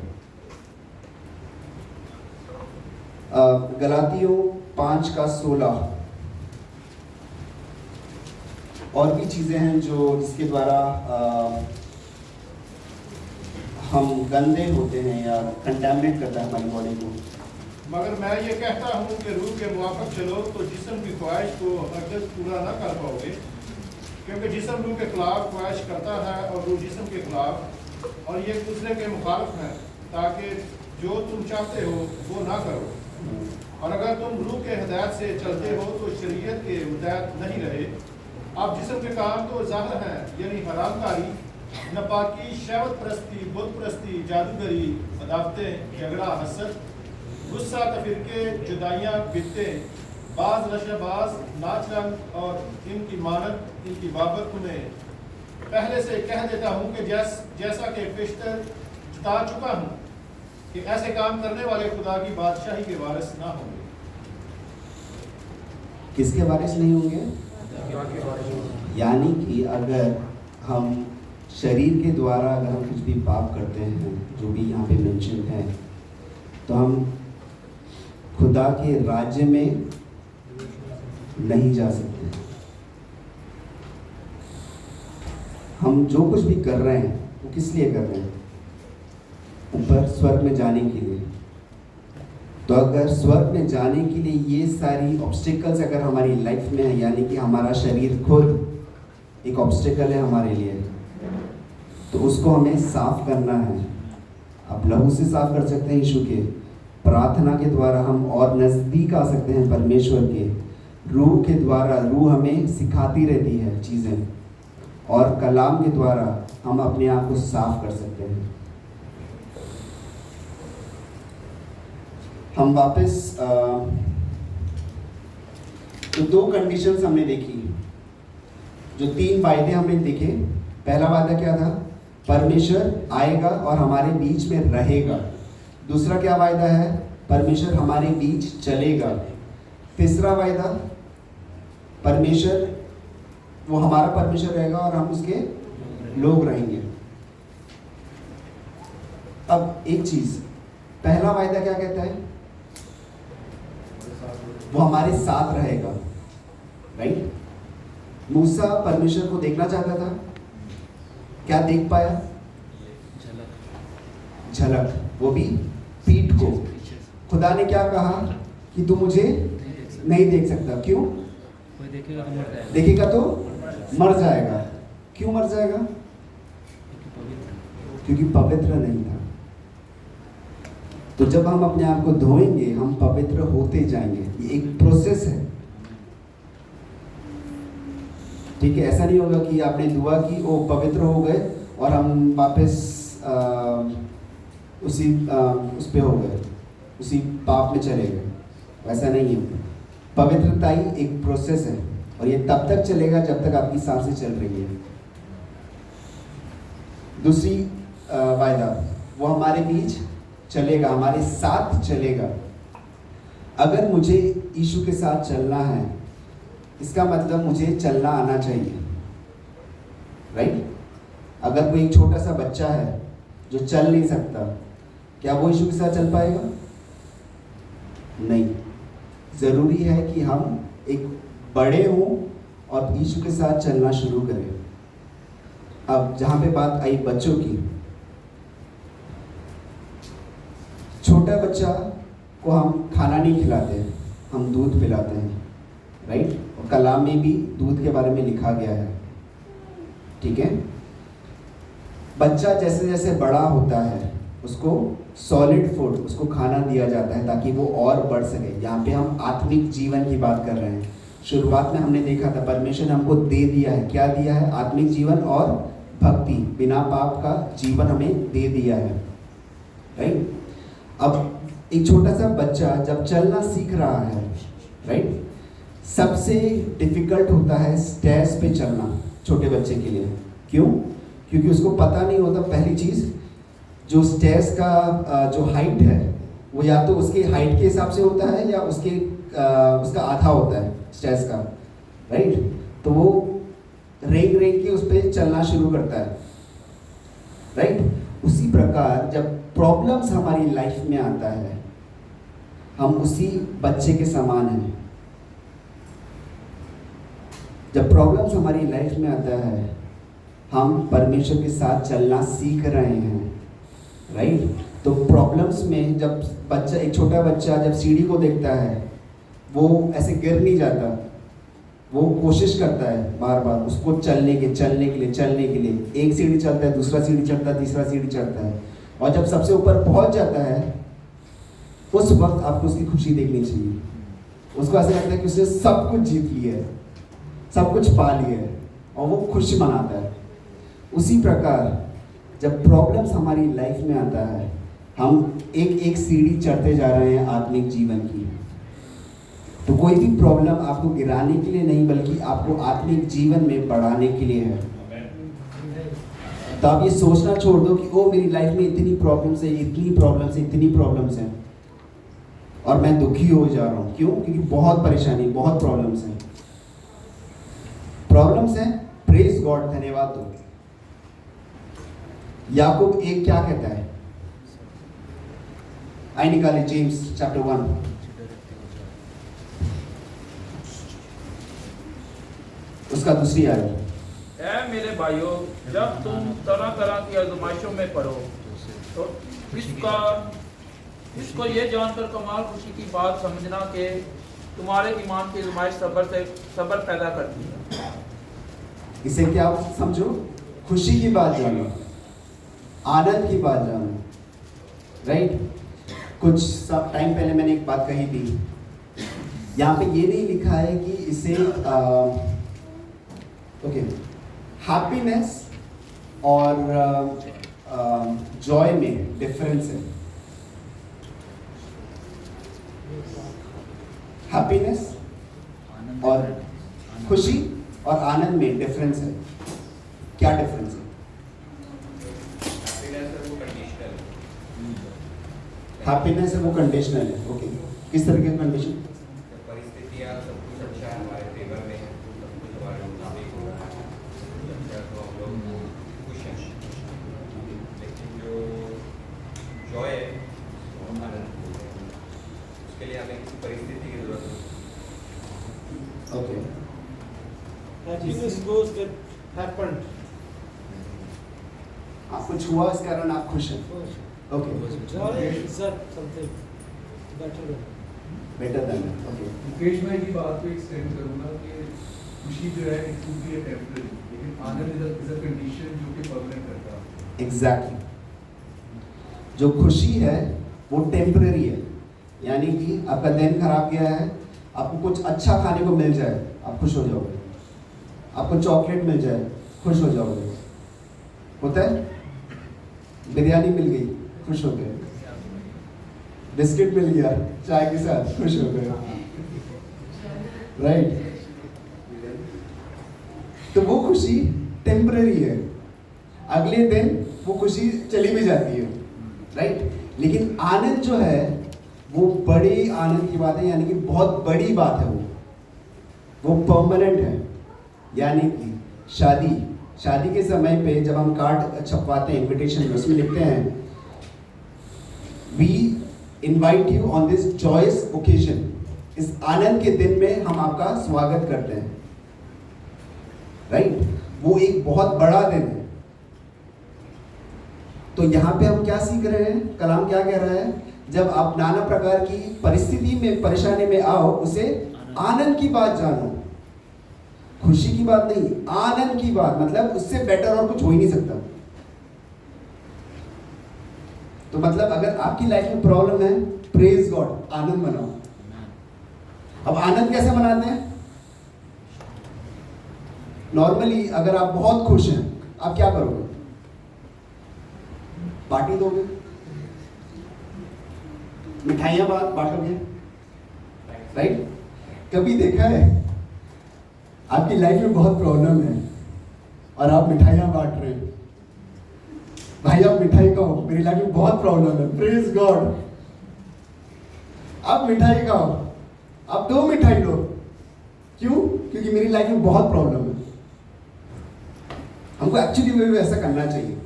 गलातियों 5:16 और भी चीज़ें हैं जिसके द्वारा हम गंदे होते हैं या कंटामिनेट करता है हमारी बॉडी को। मगर मैं ये कहता हूँ कि रूह के मुआफ़िक चलो तो जिस्म की ख्वाहिश को हरगिज़ पूरा ना कर पाओगे, क्योंकि जिस्म रूह के खिलाफ ख्वाहिश करता है और रूह जिस्म के खिलाफ और ये एक दूसरे के मुखालिफ हैं, ताकि जो तुम चाहते हो वो ना करो। और अगर तुम रूह के हिदायत से चलते हो तो शरीयत के मुताबिक नहीं रहे। अब जिस्म के काम तो ज़ाहिर हैं, यानी हरामकारी, नापाकी, शहवत परस्ती, बुत परस्ती, जादूगरी, अदावतें, झगड़ा, हसद, गुस्सा, तफरीके, जुदाइयाँ, बित्तें, बाज रशाबाज, नाच रंग और इनकी मानत, इनकी बाबत तुम्हें पहले से कह देता हूँ कि जैसा कि पेशतर जता चुका हूँ कि ऐसे काम करने वाले खुदा की बादशाही के वारिस ना होंगे। किसके वारिस नहीं होंगे? यानी कि अगर हम शरीर के द्वारा अगर हम कुछ भी पाप करते हैं, जो भी यहाँ पे मेंशन है, तो हम खुदा के राज्य में नहीं जा सकते। हम जो कुछ भी कर रहे हैं वो किस लिए कर रहे हैं? ऊपर स्वर्ग में जाने के लिए। तो अगर स्वर्ग में जाने के लिए ये सारी ऑब्स्टिकल्स अगर हमारी लाइफ में है, यानी कि हमारा शरीर खुद एक ऑब्स्टिकल है हमारे लिए, तो उसको हमें साफ करना है। आप लहू से साफ कर सकते हैं यीशु के, प्रार्थना के द्वारा हम और नज़दीक आ सकते हैं परमेश्वर के, रूह के द्वारा रूह हमें सिखाती रहती है चीज़ें, और कलाम के द्वारा हम अपने आप को साफ कर सकते हैं। हम वापस तो दो कंडीशंस हमने देखी, जो 3 वायदे हमने देखे। पहला वादा क्या था? परमेश्वर आएगा और हमारे बीच में रहेगा। दूसरा क्या वायदा है? परमेश्वर हमारे बीच चलेगा। तीसरा वायदा, परमेश्वर वो हमारा परमेश्वर रहेगा और हम उसके लोग रहेंगे। अब एक चीज, पहला वायदा क्या कहता है? वो हमारे साथ रहेगा, राइट? मूसा परमेश्वर को देखना चाहता था, क्या देख पाया? झलक, वो भी पीठ को। खुदा ने क्या कहा कि तू मुझे नहीं देख सकता। क्यों? देखेगा तो मर जाएगा। क्यों मर जाएगा? क्योंकि पवित्र नहीं था। तो जब हम अपने आप को धोएंगे हम पवित्र होते जाएंगे। ये एक प्रोसेस है, ठीक है? ऐसा नहीं होगा कि आपने दुआ की, वो पवित्र हो गए और हम वापस उस पे हो गए, उसी पाप में चले गए। वैसा नहीं है। पवित्रता ही एक प्रोसेस है और ये तब तक चलेगा जब तक आपकी सांसें चल रही है। दूसरी वायदा, वो हमारे बीच चलेगा, हमारे साथ चलेगा। अगर मुझे यीशु के साथ चलना है, इसका मतलब मुझे चलना आना चाहिए, राइट? अगर कोई छोटा सा बच्चा है जो चल नहीं सकता, क्या वो यीशु के साथ चल पाएगा? नहीं। ज़रूरी है कि हम एक बड़े हों और यीशु के साथ चलना शुरू करें। अब जहाँ पे बात आई बच्चों की, छोटा बच्चा को हम खाना नहीं खिलाते, हम दूध पिलाते हैं, राइट? और कलाम में भी दूध के बारे में लिखा गया है, ठीक है? बच्चा जैसे जैसे बड़ा होता है उसको सॉलिड फूड, उसको खाना दिया जाता है ताकि वो और बढ़ सके। यहाँ पे हम आत्मिक जीवन की बात कर रहे हैं। शुरुआत में हमने देखा था परमेश्वर ने हमको दे दिया है, क्या दिया है? आत्मिक जीवन और भक्ति, बिना पाप का जीवन हमें दे दिया है, राइट? अब एक छोटा सा बच्चा जब चलना सीख रहा है, राइट, सबसे डिफिकल्ट होता है स्टेयर्स पे चलना छोटे बच्चे के लिए। क्यों? क्योंकि उसको पता नहीं होता, पहली चीज़, जो स्टेयर्स का जो हाइट है वो या तो उसके हाइट के हिसाब से होता है या उसका आधा होता है स्टेयर्स का, राइट? तो वो रेंग रेंग के उस पर चलना शुरू करता है, राइट? उसी प्रकार जब प्रॉब्लम्स हमारी लाइफ में आता है, हम उसी बच्चे के समान हैं। जब प्रॉब्लम्स हमारी लाइफ में आता है, हम परमेश्वर के साथ चलना सीख रहे हैं, राइट? तो प्रॉब्लम्स में जब बच्चा, एक छोटा बच्चा जब सीढ़ी को देखता है, वो ऐसे गिर नहीं जाता, वो कोशिश करता है बार बार उसको चलने के लिए। एक सीढ़ी चलता है, दूसरा सीढ़ी चढ़ता है, तीसरा सीढ़ी चढ़ता है, और जब सबसे ऊपर पहुंच जाता है उस वक्त आपको उसकी खुशी देखनी चाहिए। उसको ऐसा लगता है कि उसने सब कुछ जीत लिया है, सब कुछ पा लिया है, और वो खुशी मनाता है। उसी प्रकार जब प्रॉब्लम्स हमारी लाइफ में आता है, हम एक एक सीढ़ी चढ़ते जा रहे हैं आत्मिक जीवन की। तो कोई भी प्रॉब्लम आपको गिराने के लिए नहीं, बल्कि आपको आत्मिक जीवन में बढ़ाने के लिए है। तो आप ये सोचना छोड़ दो कि ओ मेरी लाइफ में इतनी प्रॉब्लम्स है, इतनी प्रॉब्लम्स हैं और मैं दुखी हो जा रहा हूँ। क्यों? क्योंकि बहुत परेशानी, बहुत प्रॉब्लम्स हैं। प्रेज गॉड, धन्यवाद दो। याकूब 1 क्या कहता है? आई निकाले जेम्स चैप्टर 1 उसका दूसरी आयत। ऐ मेरे भाइयों, जब तुम तरह तरह की आजमाइशों में पड़ो तो इसको ये जानकर कमाल खुशी की बात समझना कि तुम्हारे ईमान की आजमाइश सब्र पैदा करती है। इसे क्या समझो? खुशी की बात जानो, आनंद की बात जानो, राइट? कुछ सब टाइम पहले मैंने एक बात कही थी, यहाँ पे ये नहीं लिखा है कि इसे ओके, हैप्पीनेस और जॉय में डिफरेंस है। हैप्पीनेस और खुशी और आनंद में डिफरेंस है। क्या डिफरेंस है? हैप्पीनेस है वो कंडीशनल है। ओके, किस तरह के कंडीशन? परिस्थितियाँ सब कुछ अच्छा है, हमारे फेवर में है, सब कुछ हमारे मुताबिक हो रहा है, तो हम लोग खुश हैं। लेकिन जो जॉय है वो हम आनंद बोलते हैं, उसके लिए हमें किसी परिस्थिति की जरूरत है। Okay, Happiness goes that happened. आप कुछ हुआ इस कारण आप खुश हैं। Okay, Joy is something better than. Better than. Okay, Mukesh भाई की बात को एक्सटेंड करूँगा कि खुशी जो है इट कुड बी टेम्पररी, लेकिन आनंद इज अ कंडीशन जो कि परमानेंट करता है। एग्जैक्टली। जो खुशी है वो टेम्पररी है, यानी कि आपका दिन खराब गया है, आपको कुछ अच्छा खाने को मिल जाए आप खुश हो जाओगे, आपको चॉकलेट मिल जाए खुश हो जाओगे, होता है? बिरयानी मिल गई खुश हो गए, बिस्किट मिल गया चाय के साथ खुश हो गए, राइट? तो वो खुशी टेम्पररी है, अगले दिन वो खुशी चली भी जाती है, राइट? लेकिन आनंद जो है वो बड़ी आनंद की बात है, यानी कि बहुत बड़ी बात है, वो परमानेंट है। यानी कि शादी के समय पे जब हम कार्ड छपवाते हैं, इनविटेशन में उसमें लिखते हैं we invite you on this joyous occasion, इस आनंद के दिन में हम आपका स्वागत करते हैं, राइट? वो एक बहुत बड़ा दिन है। तो यहाँ पे हम क्या सीख रहे हैं? कलाम क्या कह रहा है? जब आप नाना प्रकार की परिस्थिति में, परेशानी में आओ, उसे आनंद की बात जानो, खुशी की बात नहीं, आनंद की बात। मतलब उससे बेटर और कुछ हो ही नहीं सकता। तो मतलब अगर आपकी लाइफ में प्रॉब्लम है, प्रेज गॉड, आनंद मनाओ। अब आनंद कैसे मनाते हैं? नॉर्मली अगर आप बहुत खुश हैं, आप क्या करोगे? पार्टी दोगे, मिठाइयां बांटोगे, राइट? कभी देखा है आपकी लाइफ में बहुत प्रॉब्लम है और आप मिठाइयां बांट रहे हैं? भाई आप मिठाई खाओ, मेरी लाइफ में बहुत प्रॉब्लम है, प्रेज गॉड। आप मिठाई खाओ, आप 2 मिठाई लो। क्यों? क्योंकि मेरी लाइफ में बहुत प्रॉब्लम है। हमको एक्चुअली में ऐसा करना चाहिए।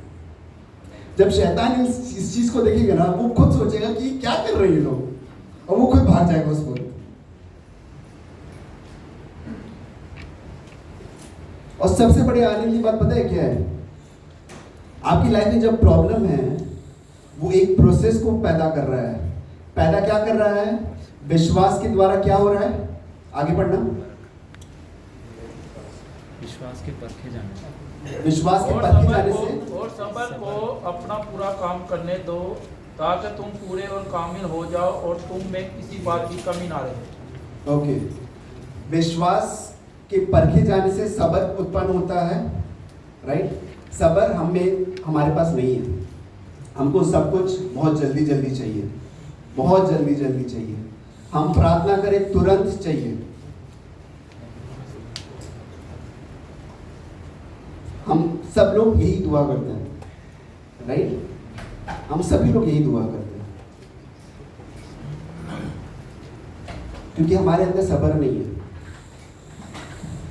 जब शैतान इस चीज को देखेगा ना, वो खुद सोचेगा कि क्या कर रहे हैं लोग, और वो खुद भाग जाएगा उस पर। और सबसे बड़ी आनंद की बात पता है क्या है? आपकी लाइफ में जब प्रॉब्लम है, वो एक प्रोसेस को पैदा कर रहा है। पैदा क्या कर रहा है? विश्वास के द्वारा क्या हो रहा है? आगे पढ़ना। विश्वास के परखे जाने विश्वास के और परखे सबर जाने को से और सबर को अपना पूरा काम करने दो, ताकि तुम पूरे और कामिल हो जाओ और तुम में किसी बात की कमी ना रहे। ओके, विश्वास के परखे जाने से सबर उत्पन्न होता है, राइट। सबर हमारे पास नहीं है। हमको सब कुछ बहुत जल्दी जल्दी चाहिए, बहुत जल्दी जल्दी चाहिए। हम प्रार्थना करें तुरंत चाहिए। हम सब लोग यही दुआ करते हैं, राइट। हम सभी लोग यही दुआ करते हैं क्योंकि हमारे अंदर सबर नहीं है।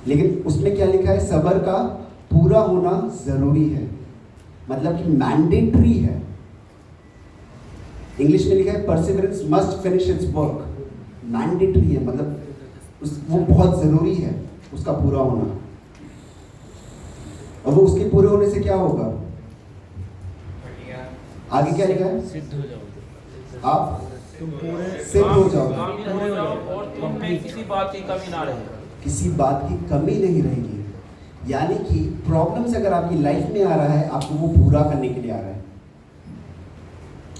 लेकिन उसमें क्या लिखा है? सबर का पूरा होना जरूरी है, मतलब कि मैंडेटरी है। इंग्लिश में लिखा है perseverance must finish it's work. Mandatory है, मतलब वो बहुत जरूरी है उसका पूरा होना। और वो उसके पूरे होने से क्या होगा? बढ़िया। आगे क्या लिखा है? सिद्ध हो जाओगे, आप तुम पूरे सिद्ध हो जाओगे, कामिल हो जाओ और तुम में किसी बात की कमी ना रहे। किसी बात की कमी नहीं रहेगी। यानी कि प्रॉब्लम्स अगर आपकी लाइफ में आ रहा है, आपको वो पूरा करने के लिए आ रहा है।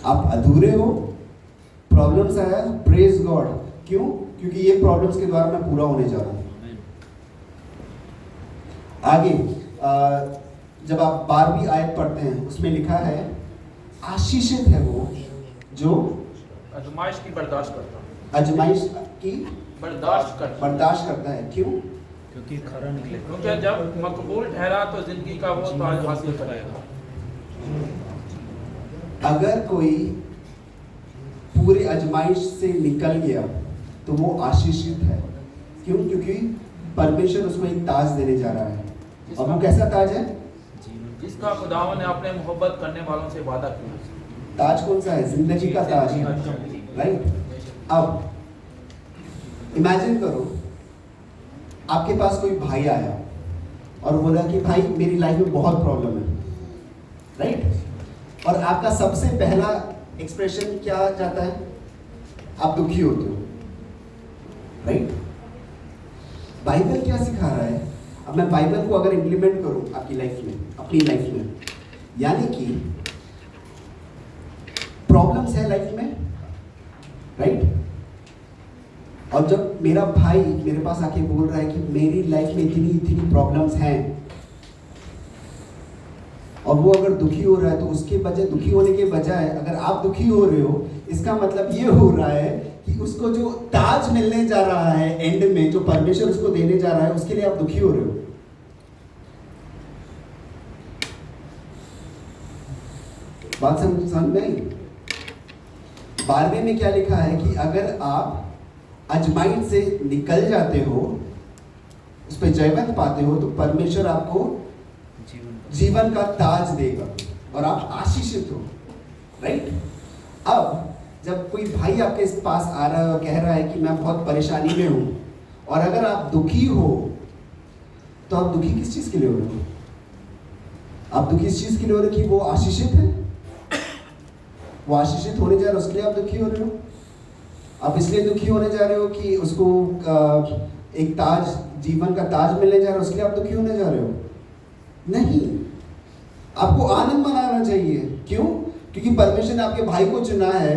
आप अधूरे हो, प्रॉब्लम्स आया, प्रेज गॉड। क्यों? क्योंकि ये प्रॉब्लम्स के द्वारा मैं पूरा होने जा रहा हूँ। आगे जब आप 12वीं आयत पढ़ते हैं, उसमें लिखा है आशीषित है वो जो आजमाइश की बर्दाश्त करता है। आजमाइश की बर्दाश्त करता है। क्यों? क्योंकि खरा निकले। क्योंकि जब मकबूल ठहरा तो जिंदगी का वो ताज हासिल करेगा। अगर कोई पूरे आजमाइश से निकल गया तो वो आशीषित है। क्यों? क्योंकि परमेश्वर उसको एक ताज देने जा रहा है। और वो कैसा ताज है? जिसका खुदावन ने अपने मोहब्बत करने वालों से वादा किया। ताज कौन सा है? जिंदगी का ताज है, राइट। अब इमेजिन करो, आपके पास कोई भाई आया और बोला कि भाई मेरी लाइफ में बहुत प्रॉब्लम है, राइट। और आपका सबसे पहला एक्सप्रेशन क्या जाता है? आप दुखी होते हो, राइट। बाइबल क्या सिखा रहा है? अब मैं बाइबल को अगर इम्प्लीमेंट करूं आपकी लाइफ में, अपनी लाइफ में, यानी कि प्रॉब्लम्स है लाइफ में, राइट। और जब मेरा भाई मेरे पास आके बोल रहा है कि मेरी लाइफ में इतनी इतनी प्रॉब्लम्स हैं, और वो अगर दुखी हो रहा है, तो उसके बजाय दुखी होने के बजाय अगर आप दुखी हो रहे हो, इसका मतलब ये हो रहा है कि उसको जो ताज मिलने जा रहा है एंड में, जो परमेश्वर उसको देने जा रहा है, उसके लिए आप दुखी हो रहे हो। बात समझ में आई? 12वें में क्या लिखा है कि अगर आप आजमाइश से निकल जाते हो, उस पर जयवंत पाते हो, तो परमेश्वर आपको जीवन का ताज देगा और आप आशीषित हो, राइट। अब जब कोई भाई आपके पास आ रहा है और कह रहा है कि मैं बहुत परेशानी में हूं, और अगर आप दुखी हो, तो आप दुखी किस चीज के लिए हो रहे हो? आप दुखी इस चीज के लिए हो रहे हो कि वो आशीषित है, वो आशीषित होने जा रहा है, उसके लिए आप दुखी हो रहे हो। आप इसलिए दुखी होने जा रहे हो कि उसको एक ताज, जीवन का ताज मिलने जा रहा है, उसके लिए आप दुखी होने जा रहे हो? नहीं, आपको आनंद मनाना चाहिए। क्यों? क्योंकि परमेश्वर ने आपके भाई को चुना है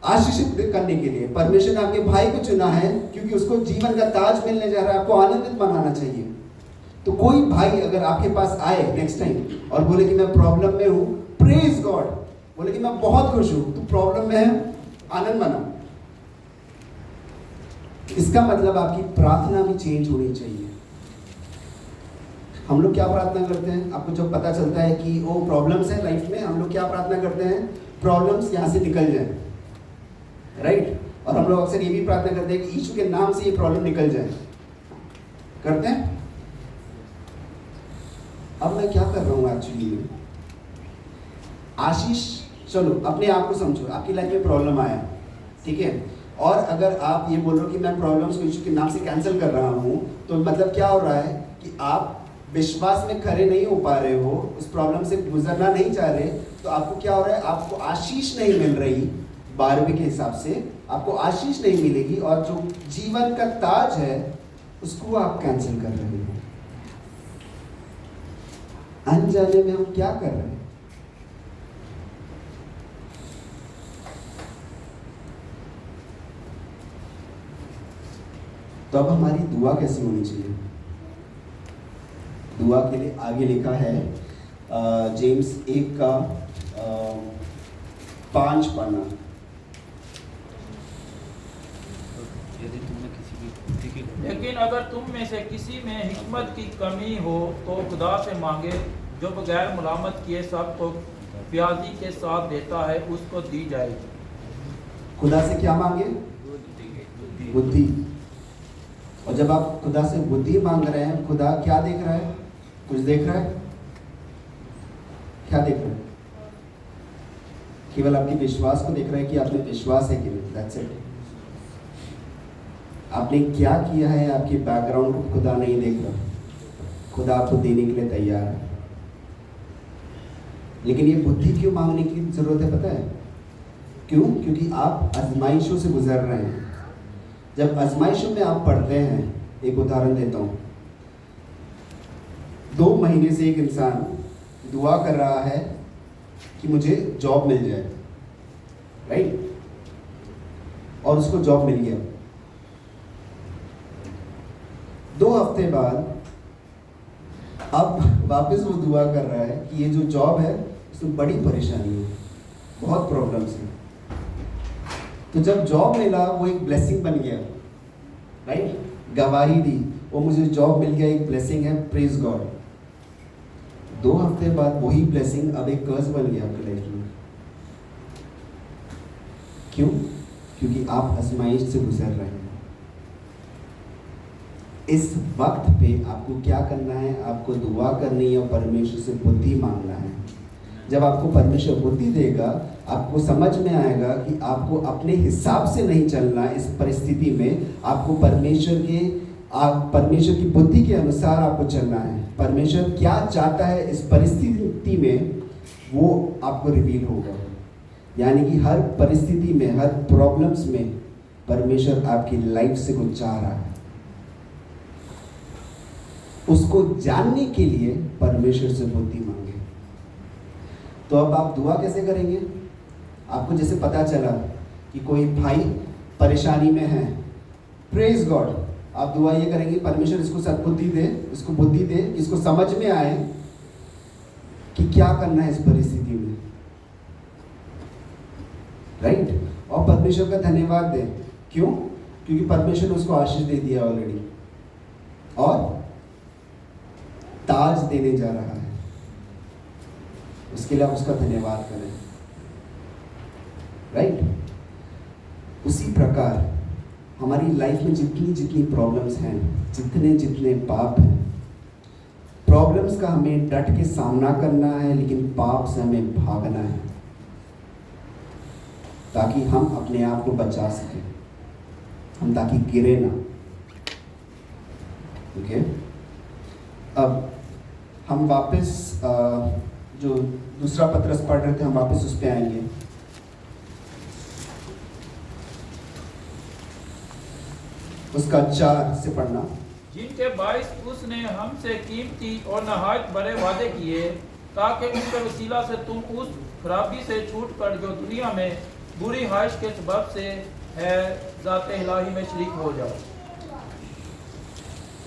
आशीषित करने के लिए। परमेश्वर ने आपके भाई को चुना है क्योंकि उसको जीवन का ताज मिलने जा रहा है। आपको आनंदित मनाना चाहिए। तो कोई भाई अगर आपके पास आए नेक्स्ट टाइम और बोले कि मैं प्रॉब्लम में हूं, प्रेज गॉड, बोले कि मैं बहुत खुश हूं, तो प्रॉब्लम में है, आनंद मनाओ। इसका मतलब आपकी प्रार्थना भी चेंज होनी चाहिए। हम लोग क्या प्रार्थना करते हैं? आपको जब पता चलता है कि वो प्रॉब्लम्स है लाइफ में, हम लोग क्या प्रार्थना करते हैं? प्रॉब्लम्स यहाँ से निकल जाए, राइट। और हम लोग अक्सर ये भी प्रार्थना करते हैं कि यीशु के नाम से ये प्रॉब्लम निकल जाए, करते हैं। अब मैं क्या कर रहा हूँ एक्चुअली में? आशीष, चलो अपने आप को समझो, आपकी लाइफ में प्रॉब्लम आया, ठीक है, और अगर आप ये बोल रहे हो कि मैं प्रॉब्लम्स को यीशु के नाम से कैंसिल कर रहा हूँ, तो मतलब क्या हो रहा है कि आप विश्वास में खड़े नहीं हो पा रहे हो, उस प्रॉब्लम से गुजरना नहीं चाह रहे। तो आपको क्या हो रहा है? आपको आशीष नहीं मिल रही 12वें के हिसाब से, आपको आशीष नहीं मिलेगी, और जो जीवन का ताज है उसको आप कैंसिल कर रहे हो। अनजाने में हम क्या कर रहे हैं? तो अब हमारी दुआ कैसी होनी चाहिए? दुआ के लिए आगे लिखा है जेम्स 1 का 5 पढ़ना। लेकिन अगर तुम में से किसी में हिकमत की कमी हो तो खुदा से मांगे, जो बगैर मुलामत किए सबको प्याजी के साथ देता है, उसको दी जाएगी। खुदा से क्या मांगे? बुद्धि। और जब आप खुदा से बुद्धि मांग रहे हैं, खुदा क्या देख रहा है? कुछ देख रहा है? क्या देख रहा है? केवल आपके विश्वास को देख रहा है कि आपने विश्वास है कि नहीं। That's it. आपने क्या किया है, आपके बैकग्राउंड को खुदा नहीं देख रहा। खुदा आपको देने के लिए तैयार है। लेकिन ये बुद्धि क्यों मांगने की जरूरत है पता है? क्यों? क्योंकि आप आजमाइशों से गुजर रहे हैं। जब आजमाइशों में आप पढ़ते हैं, एक उदाहरण देता हूँ। 2 महीने से एक इंसान दुआ कर रहा है कि मुझे जॉब मिल जाए, राइट? और उसको जॉब मिल गया। 2 हफ्ते बाद अब वापस वो दुआ कर रहा है कि ये जो जॉब है उसमें बड़ी परेशानी है, बहुत प्रॉब्लम्स हैं। तो जब जॉब मिला वो एक ब्लेसिंग बन गया, राइट? गवाही दी, वो मुझे जॉब मिल गया, एक ब्लेसिंग है, प्रेज गॉड। 2 हफ्ते बाद वही ब्लेसिंग अब एक कर्ज बन गया आपकी लाइफ में। क्यों? क्योंकि आप आजमाइश से गुजर रहे हैं। इस वक्त पे आपको क्या करना है? आपको दुआ करनी है और परमेश्वर से बुद्धि मांगना है। जब आपको परमेश्वर बुद्धि देगा, आपको समझ में आएगा कि आपको अपने हिसाब से नहीं चलना। इस परिस्थिति में आपको परमेश्वर की बुद्धि के अनुसार आपको चलना है। परमेश्वर क्या चाहता है इस परिस्थिति में, वो आपको रिवील होगा। यानी कि हर परिस्थिति में, हर प्रॉब्लम्स में परमेश्वर आपकी लाइफ से कुछ चाह रहा है। उसको जानने के लिए परमेश्वर से बुद्धि मांगे। तो अब आप दुआ कैसे करेंगे? आपको जैसे पता चला कि कोई भाई परेशानी में है, प्रेज गॉड, आप दुआ ये करेंगे, परमेश्वर इसको सद्बुद्धि दे, इसको बुद्धि दे, इसको समझ में आए कि क्या करना है इस परिस्थिति में, राइट? और परमेश्वर का धन्यवाद दे। क्यों? क्योंकि परमेश्वर ने उसको आशीष दे दिया ऑलरेडी, और ताज देने जा रहा है। उसके लिए आप उसका धन्यवाद करें, राइट? उसी प्रकार हमारी लाइफ में जितनी जितनी प्रॉब्लम्स हैं, जितने जितने पाप हैं, प्रॉब्लम्स का हमें डट के सामना करना है, लेकिन पाप से हमें भागना है, ताकि हम अपने आप को बचा सकें, हम ताकि गिरे ना। ओके? अब हम वापस जो दूसरा पत्रस पढ़ रहे थे, हम वापस उस पे आएंगे। उसका 4 से पढ़ना। जिनके बाइस उसने हमसे कीमती और नहायत बड़े वादे किए, ताकि उनके वसीला से तुम उस खराबी से छूट कर जो दुनिया में बुरी ख्वाहिश के सबब से है, ज़ाते इलाही में शरीक हो जाओ।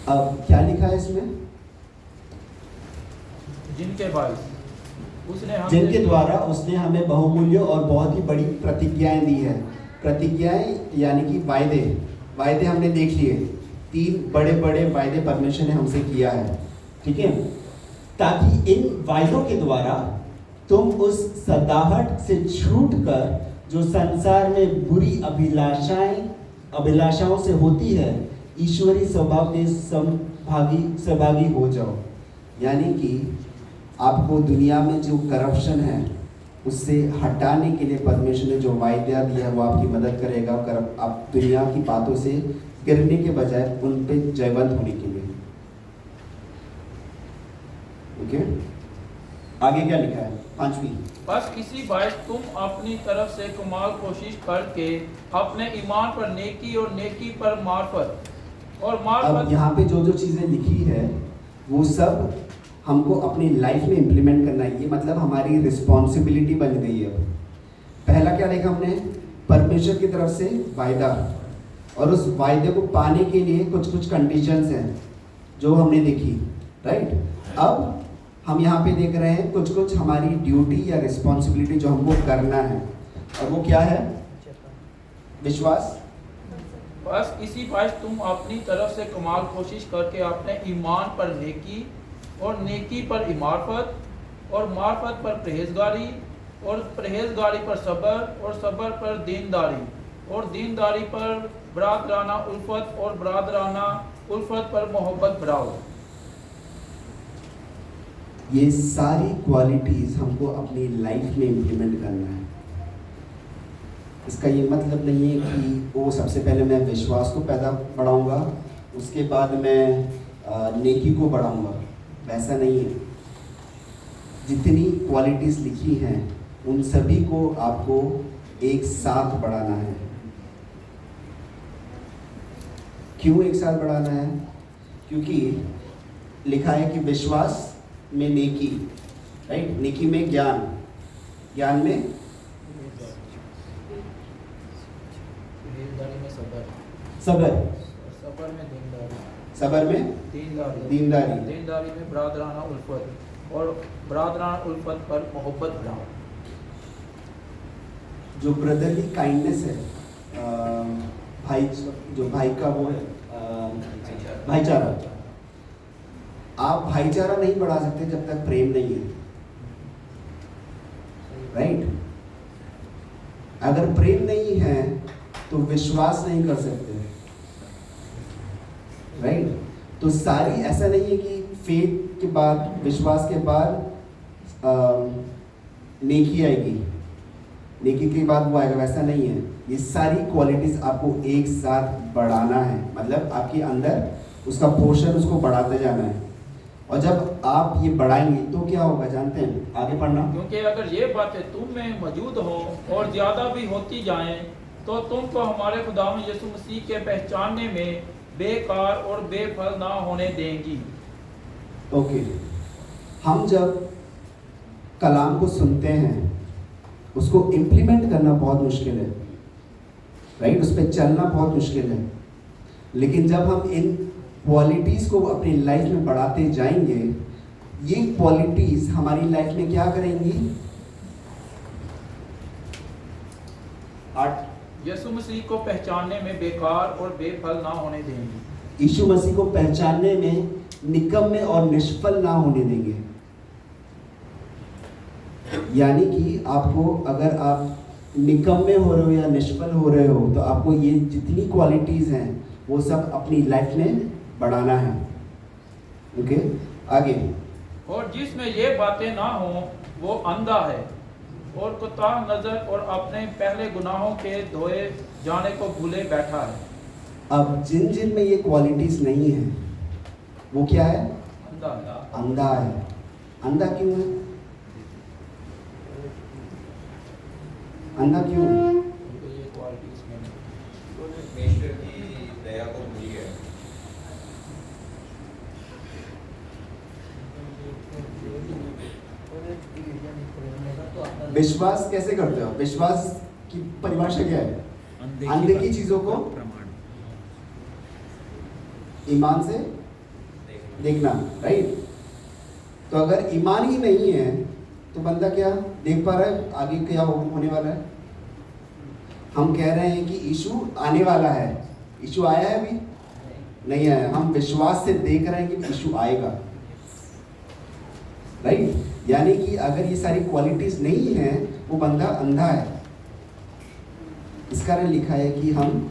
अब क्या लिखा है इसमें? जिनके बाइस उसने जिनके द्वारा उसने हमें बहुमूल्य और बहुत ही बड़ी प्रतिज्ञाएं दी है। प्रतिज्ञाएं यानी कि वायदे हमने देख लिए। 3 बड़े बड़े वायदे परमेश्वर ने हमसे किया है, ठीक है? ताकि इन वायदों के द्वारा तुम उस सदाहट से छूटकर जो संसार में बुरी अभिलाषाओं से होती है, ईश्वरीय स्वभाव के सहभागी हो जाओ। यानी कि आपको दुनिया में जो करप्शन है उससे हटाने के लिए परमेश्वर ने जो वायदा दिया है वो आपकी मदद करेगा। आप दुनिया की बातों से गिरने के बजाय उन पे जयवंत होने के लिए। ओके? आगे क्या लिखा है? 5वीं। बस किसी बाइस तुम अपनी तरफ से कमाल कोशिश करके अपने ईमान पर नेकी और नेकी पर मार्फत और अब मार्फत। यहाँ पे जो जो चीज़ें लिखी है वो सब हमको अपनी लाइफ में इम्प्लीमेंट करना है। ये मतलब हमारी रिस्पॉन्सिबिलिटी बन गई है। अब पहला क्या देखा हमने, परमेश्वर की तरफ से वायदा, और उस वायदे को पाने के लिए कुछ कुछ कंडीशंस हैं जो हमने देखी, राइट। अब हम यहाँ पे देख रहे हैं कुछ कुछ हमारी ड्यूटी या रिस्पॉन्सिबिलिटी जो हमको करना है, और वो क्या है, विश्वास। बस इसी बात तुम अपनी तरफ से कमाल कोशिश करके अपने ईमान पर नेकी, और नेकी पर इमारफत, और मार्फत पर परहेजगारी, और परहेजगारी पर सब्र, और सब्र पर दीनदारी, और दीनदारी पर बरादराना उल्फत, और बरादराना उल्फत पर मोहब्बत बढ़ाओ। ये सारी क्वालिटीज़ हमको अपनी लाइफ में इम्प्लीमेंट करना है। इसका ये मतलब नहीं है कि वो सबसे पहले मैं विश्वास को बढ़ाऊंगा, उसके बाद मैं नेकी को बढ़ाऊंगा, वैसा नहीं है। जितनी क्वालिटीज़ लिखी हैं उन सभी को आपको एक साथ बढ़ाना है। क्यों एक साथ बढ़ाना है? क्योंकि लिखा है कि विश्वास में नेकी, राइट, नेकी में ज्ञान, ज्ञान में दीनदारी में सब्र, सब्र, सब्र में दीनदारी, सब्र में दीनदारी, दीनदारी, दीनदारी में बरादराना उल्फत, और बरादराना उल्फत पर मोहब्बत बढ़ाओ। जो ब्रदरली काइंडनेस है, भाई, जो भाई का वो है भाईचारा। आप भाईचारा नहीं बढ़ा सकते जब तक प्रेम नहीं है, राइट। अगर प्रेम नहीं है तो विश्वास नहीं कर सकते, राइट। तो सारी, ऐसा नहीं है कि फेथ के बाद, विश्वास के बाद नेकी आएगी, नेकी के बाद वो आएगा, वैसा नहीं है। ये सारी क्वालिटीज आपको एक साथ बढ़ाना है, मतलब आपके अंदर उसका पोर्शन, उसको बढ़ाते जाना है। और जब आप ये बढ़ाएंगे तो क्या होगा जानते हैं? आगे पढ़ना। क्योंकि अगर ये बातें तुम में मौजूद हो और ज़्यादा भी होती जाएं, तो तुमको हमारे खुदावंद यीशु मसीह के पहचानने में बेकार और बेफल ना होने देंगी। ओके, हम जब कलाम को सुनते हैं उसको इम्प्लीमेंट करना बहुत मुश्किल है, राइट, उस पर चलना बहुत मुश्किल है। लेकिन जब हम इन क्वालिटीज़ को अपनी लाइफ में बढ़ाते जाएंगे, ये क्वालिटीज़ हमारी लाइफ में क्या करेंगी? यीशु मसीह को पहचानने में बेकार और बेफल ना होने देंगे। यीशु मसीह को पहचानने में निकम्मे और निष्फल ना होने देंगे। यानी कि आपको, अगर आप निकम्मे हो रहे हो या निष्फल हो रहे हो, तो आपको ये जितनी क्वालिटीज़ हैं वो सब अपनी लाइफ में बढ़ाना है। ओके, आगे। और जिसमें ये बातें ना हो वो अंधा है और कुताह नजर और अपने पहले गुनाहों के धोए जाने को भूले बैठा है। अब जिन जिन में ये क्वालिटीज़ नहीं है वो क्या है? अंधा। अंधा है। अंधा क्यों है? अंधा क्यों है? क्योंकि ये क्वालिटीज में परमेश्वर की दया को भूल गया। विश्वास कैसे करते हो? विश्वास की परिभाषा क्या है? अनदेखी चीजों को ईमान से देखना, राइट। तो अगर ईमान ही नहीं है तो बंदा क्या देख पा रहा है? आगे क्या होने वाला है? हम कह रहे हैं कि यीशु आने वाला है। यीशु आया है? अभी नहीं आया। हम विश्वास से देख रहे हैं कि यीशु आएगा, राइट। यानी कि अगर ये सारी क्वालिटीज नहीं है वो बंदा अंधा है। इस कारण लिखा है कि हम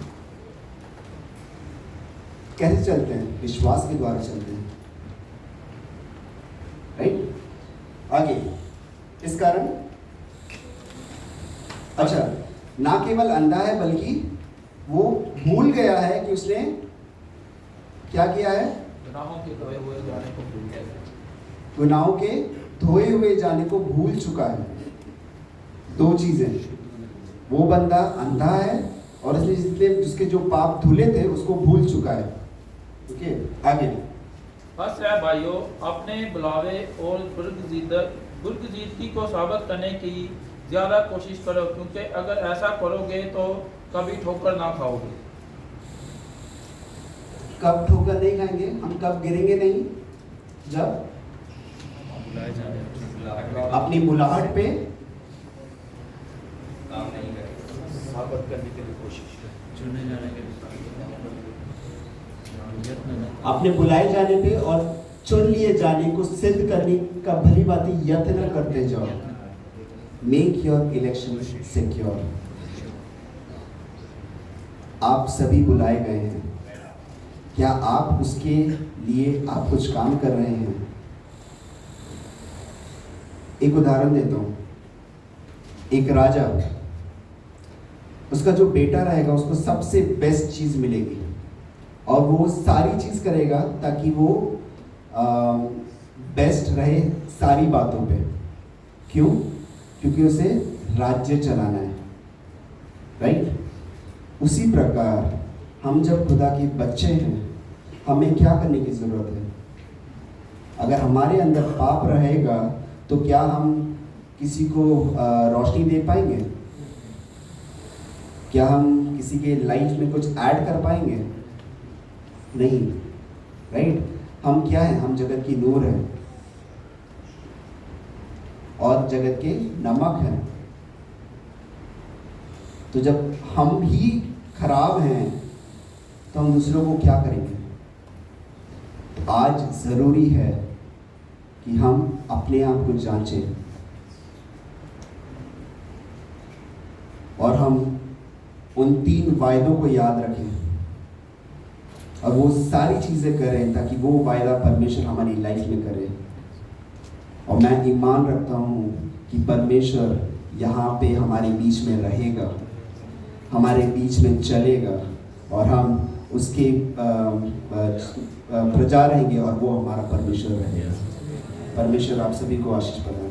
कैसे चलते हैं? विश्वास के द्वारा चलते हैं, राइट। आगे, इस कारण अच्छा, ना केवल अंधा है बल्कि वो भूल गया है कि उसने क्या किया है? गुनाहों के धोए हुए जाने को भूल गया। गुनाहों के धोए हुए जाने को भूल चुका है। दो चीजें, वो बंदा अंधा है और इसलिए जितने जिसके जो पाप धुले थे उसको भूल चुका है। ओके, आगे। हंस रहे भाइयों, अपने बुलावे और बुर्गजीदगी को साबित करने की ज़्यादा कोशिश करो, क्योंकि अगर ऐसा करोगे तो कभी ठोकर ना खाओगे। कब ठोकर नहीं खाएंगे? हम कब गिरेंगे नहीं? जब अपनी बुलाहट पे काम नहीं करेंगे, साबित करने के लिए कोशिश अपने बुलाए जाने पे और चुन लिए जाने को सिद्ध करने का भली भांति यत्न करते जाओ। Make your election secure. आप सभी बुलाए गए हैं। क्या आप उसके लिए आप कुछ काम कर रहे हैं? एक उदाहरण देता हूं। एक राजा, उसका जो बेटा रहेगा उसको सबसे बेस्ट चीज मिलेगी और वो सारी चीज करेगा ताकि वो बेस्ट रहे सारी बातों पे। क्यों? क्योंकि उसे राज्य चलाना है, राइट? उसी प्रकार हम जब खुदा के बच्चे हैं, हमें क्या करने की जरूरत है? अगर हमारे अंदर पाप रहेगा तो क्या हम किसी को रोशनी दे पाएंगे? क्या हम किसी के लाइफ में कुछ ऐड कर पाएंगे? नहीं, राइट? हम क्या हैं? हम जगत की नूर हैं और जगत के नमक हैं। तो जब हम ही खराब हैं तो हम दूसरों को क्या करेंगे? तो आज जरूरी है कि हम अपने आप को जांचें और हम उन 3 वायदों को याद रखें और वो सारी चीज़ें करें ताकि वो वायदा परमेश्वर हमारी लाइफ में करे। और मैं ईमान रखता हूँ कि परमेश्वर यहाँ पे हमारे बीच में रहेगा, हमारे बीच में चलेगा और हम उसके प्रजा रहेंगे और वो हमारा परमेश्वर रहेगा। परमेश्वर आप सभी को आशीष प्रदान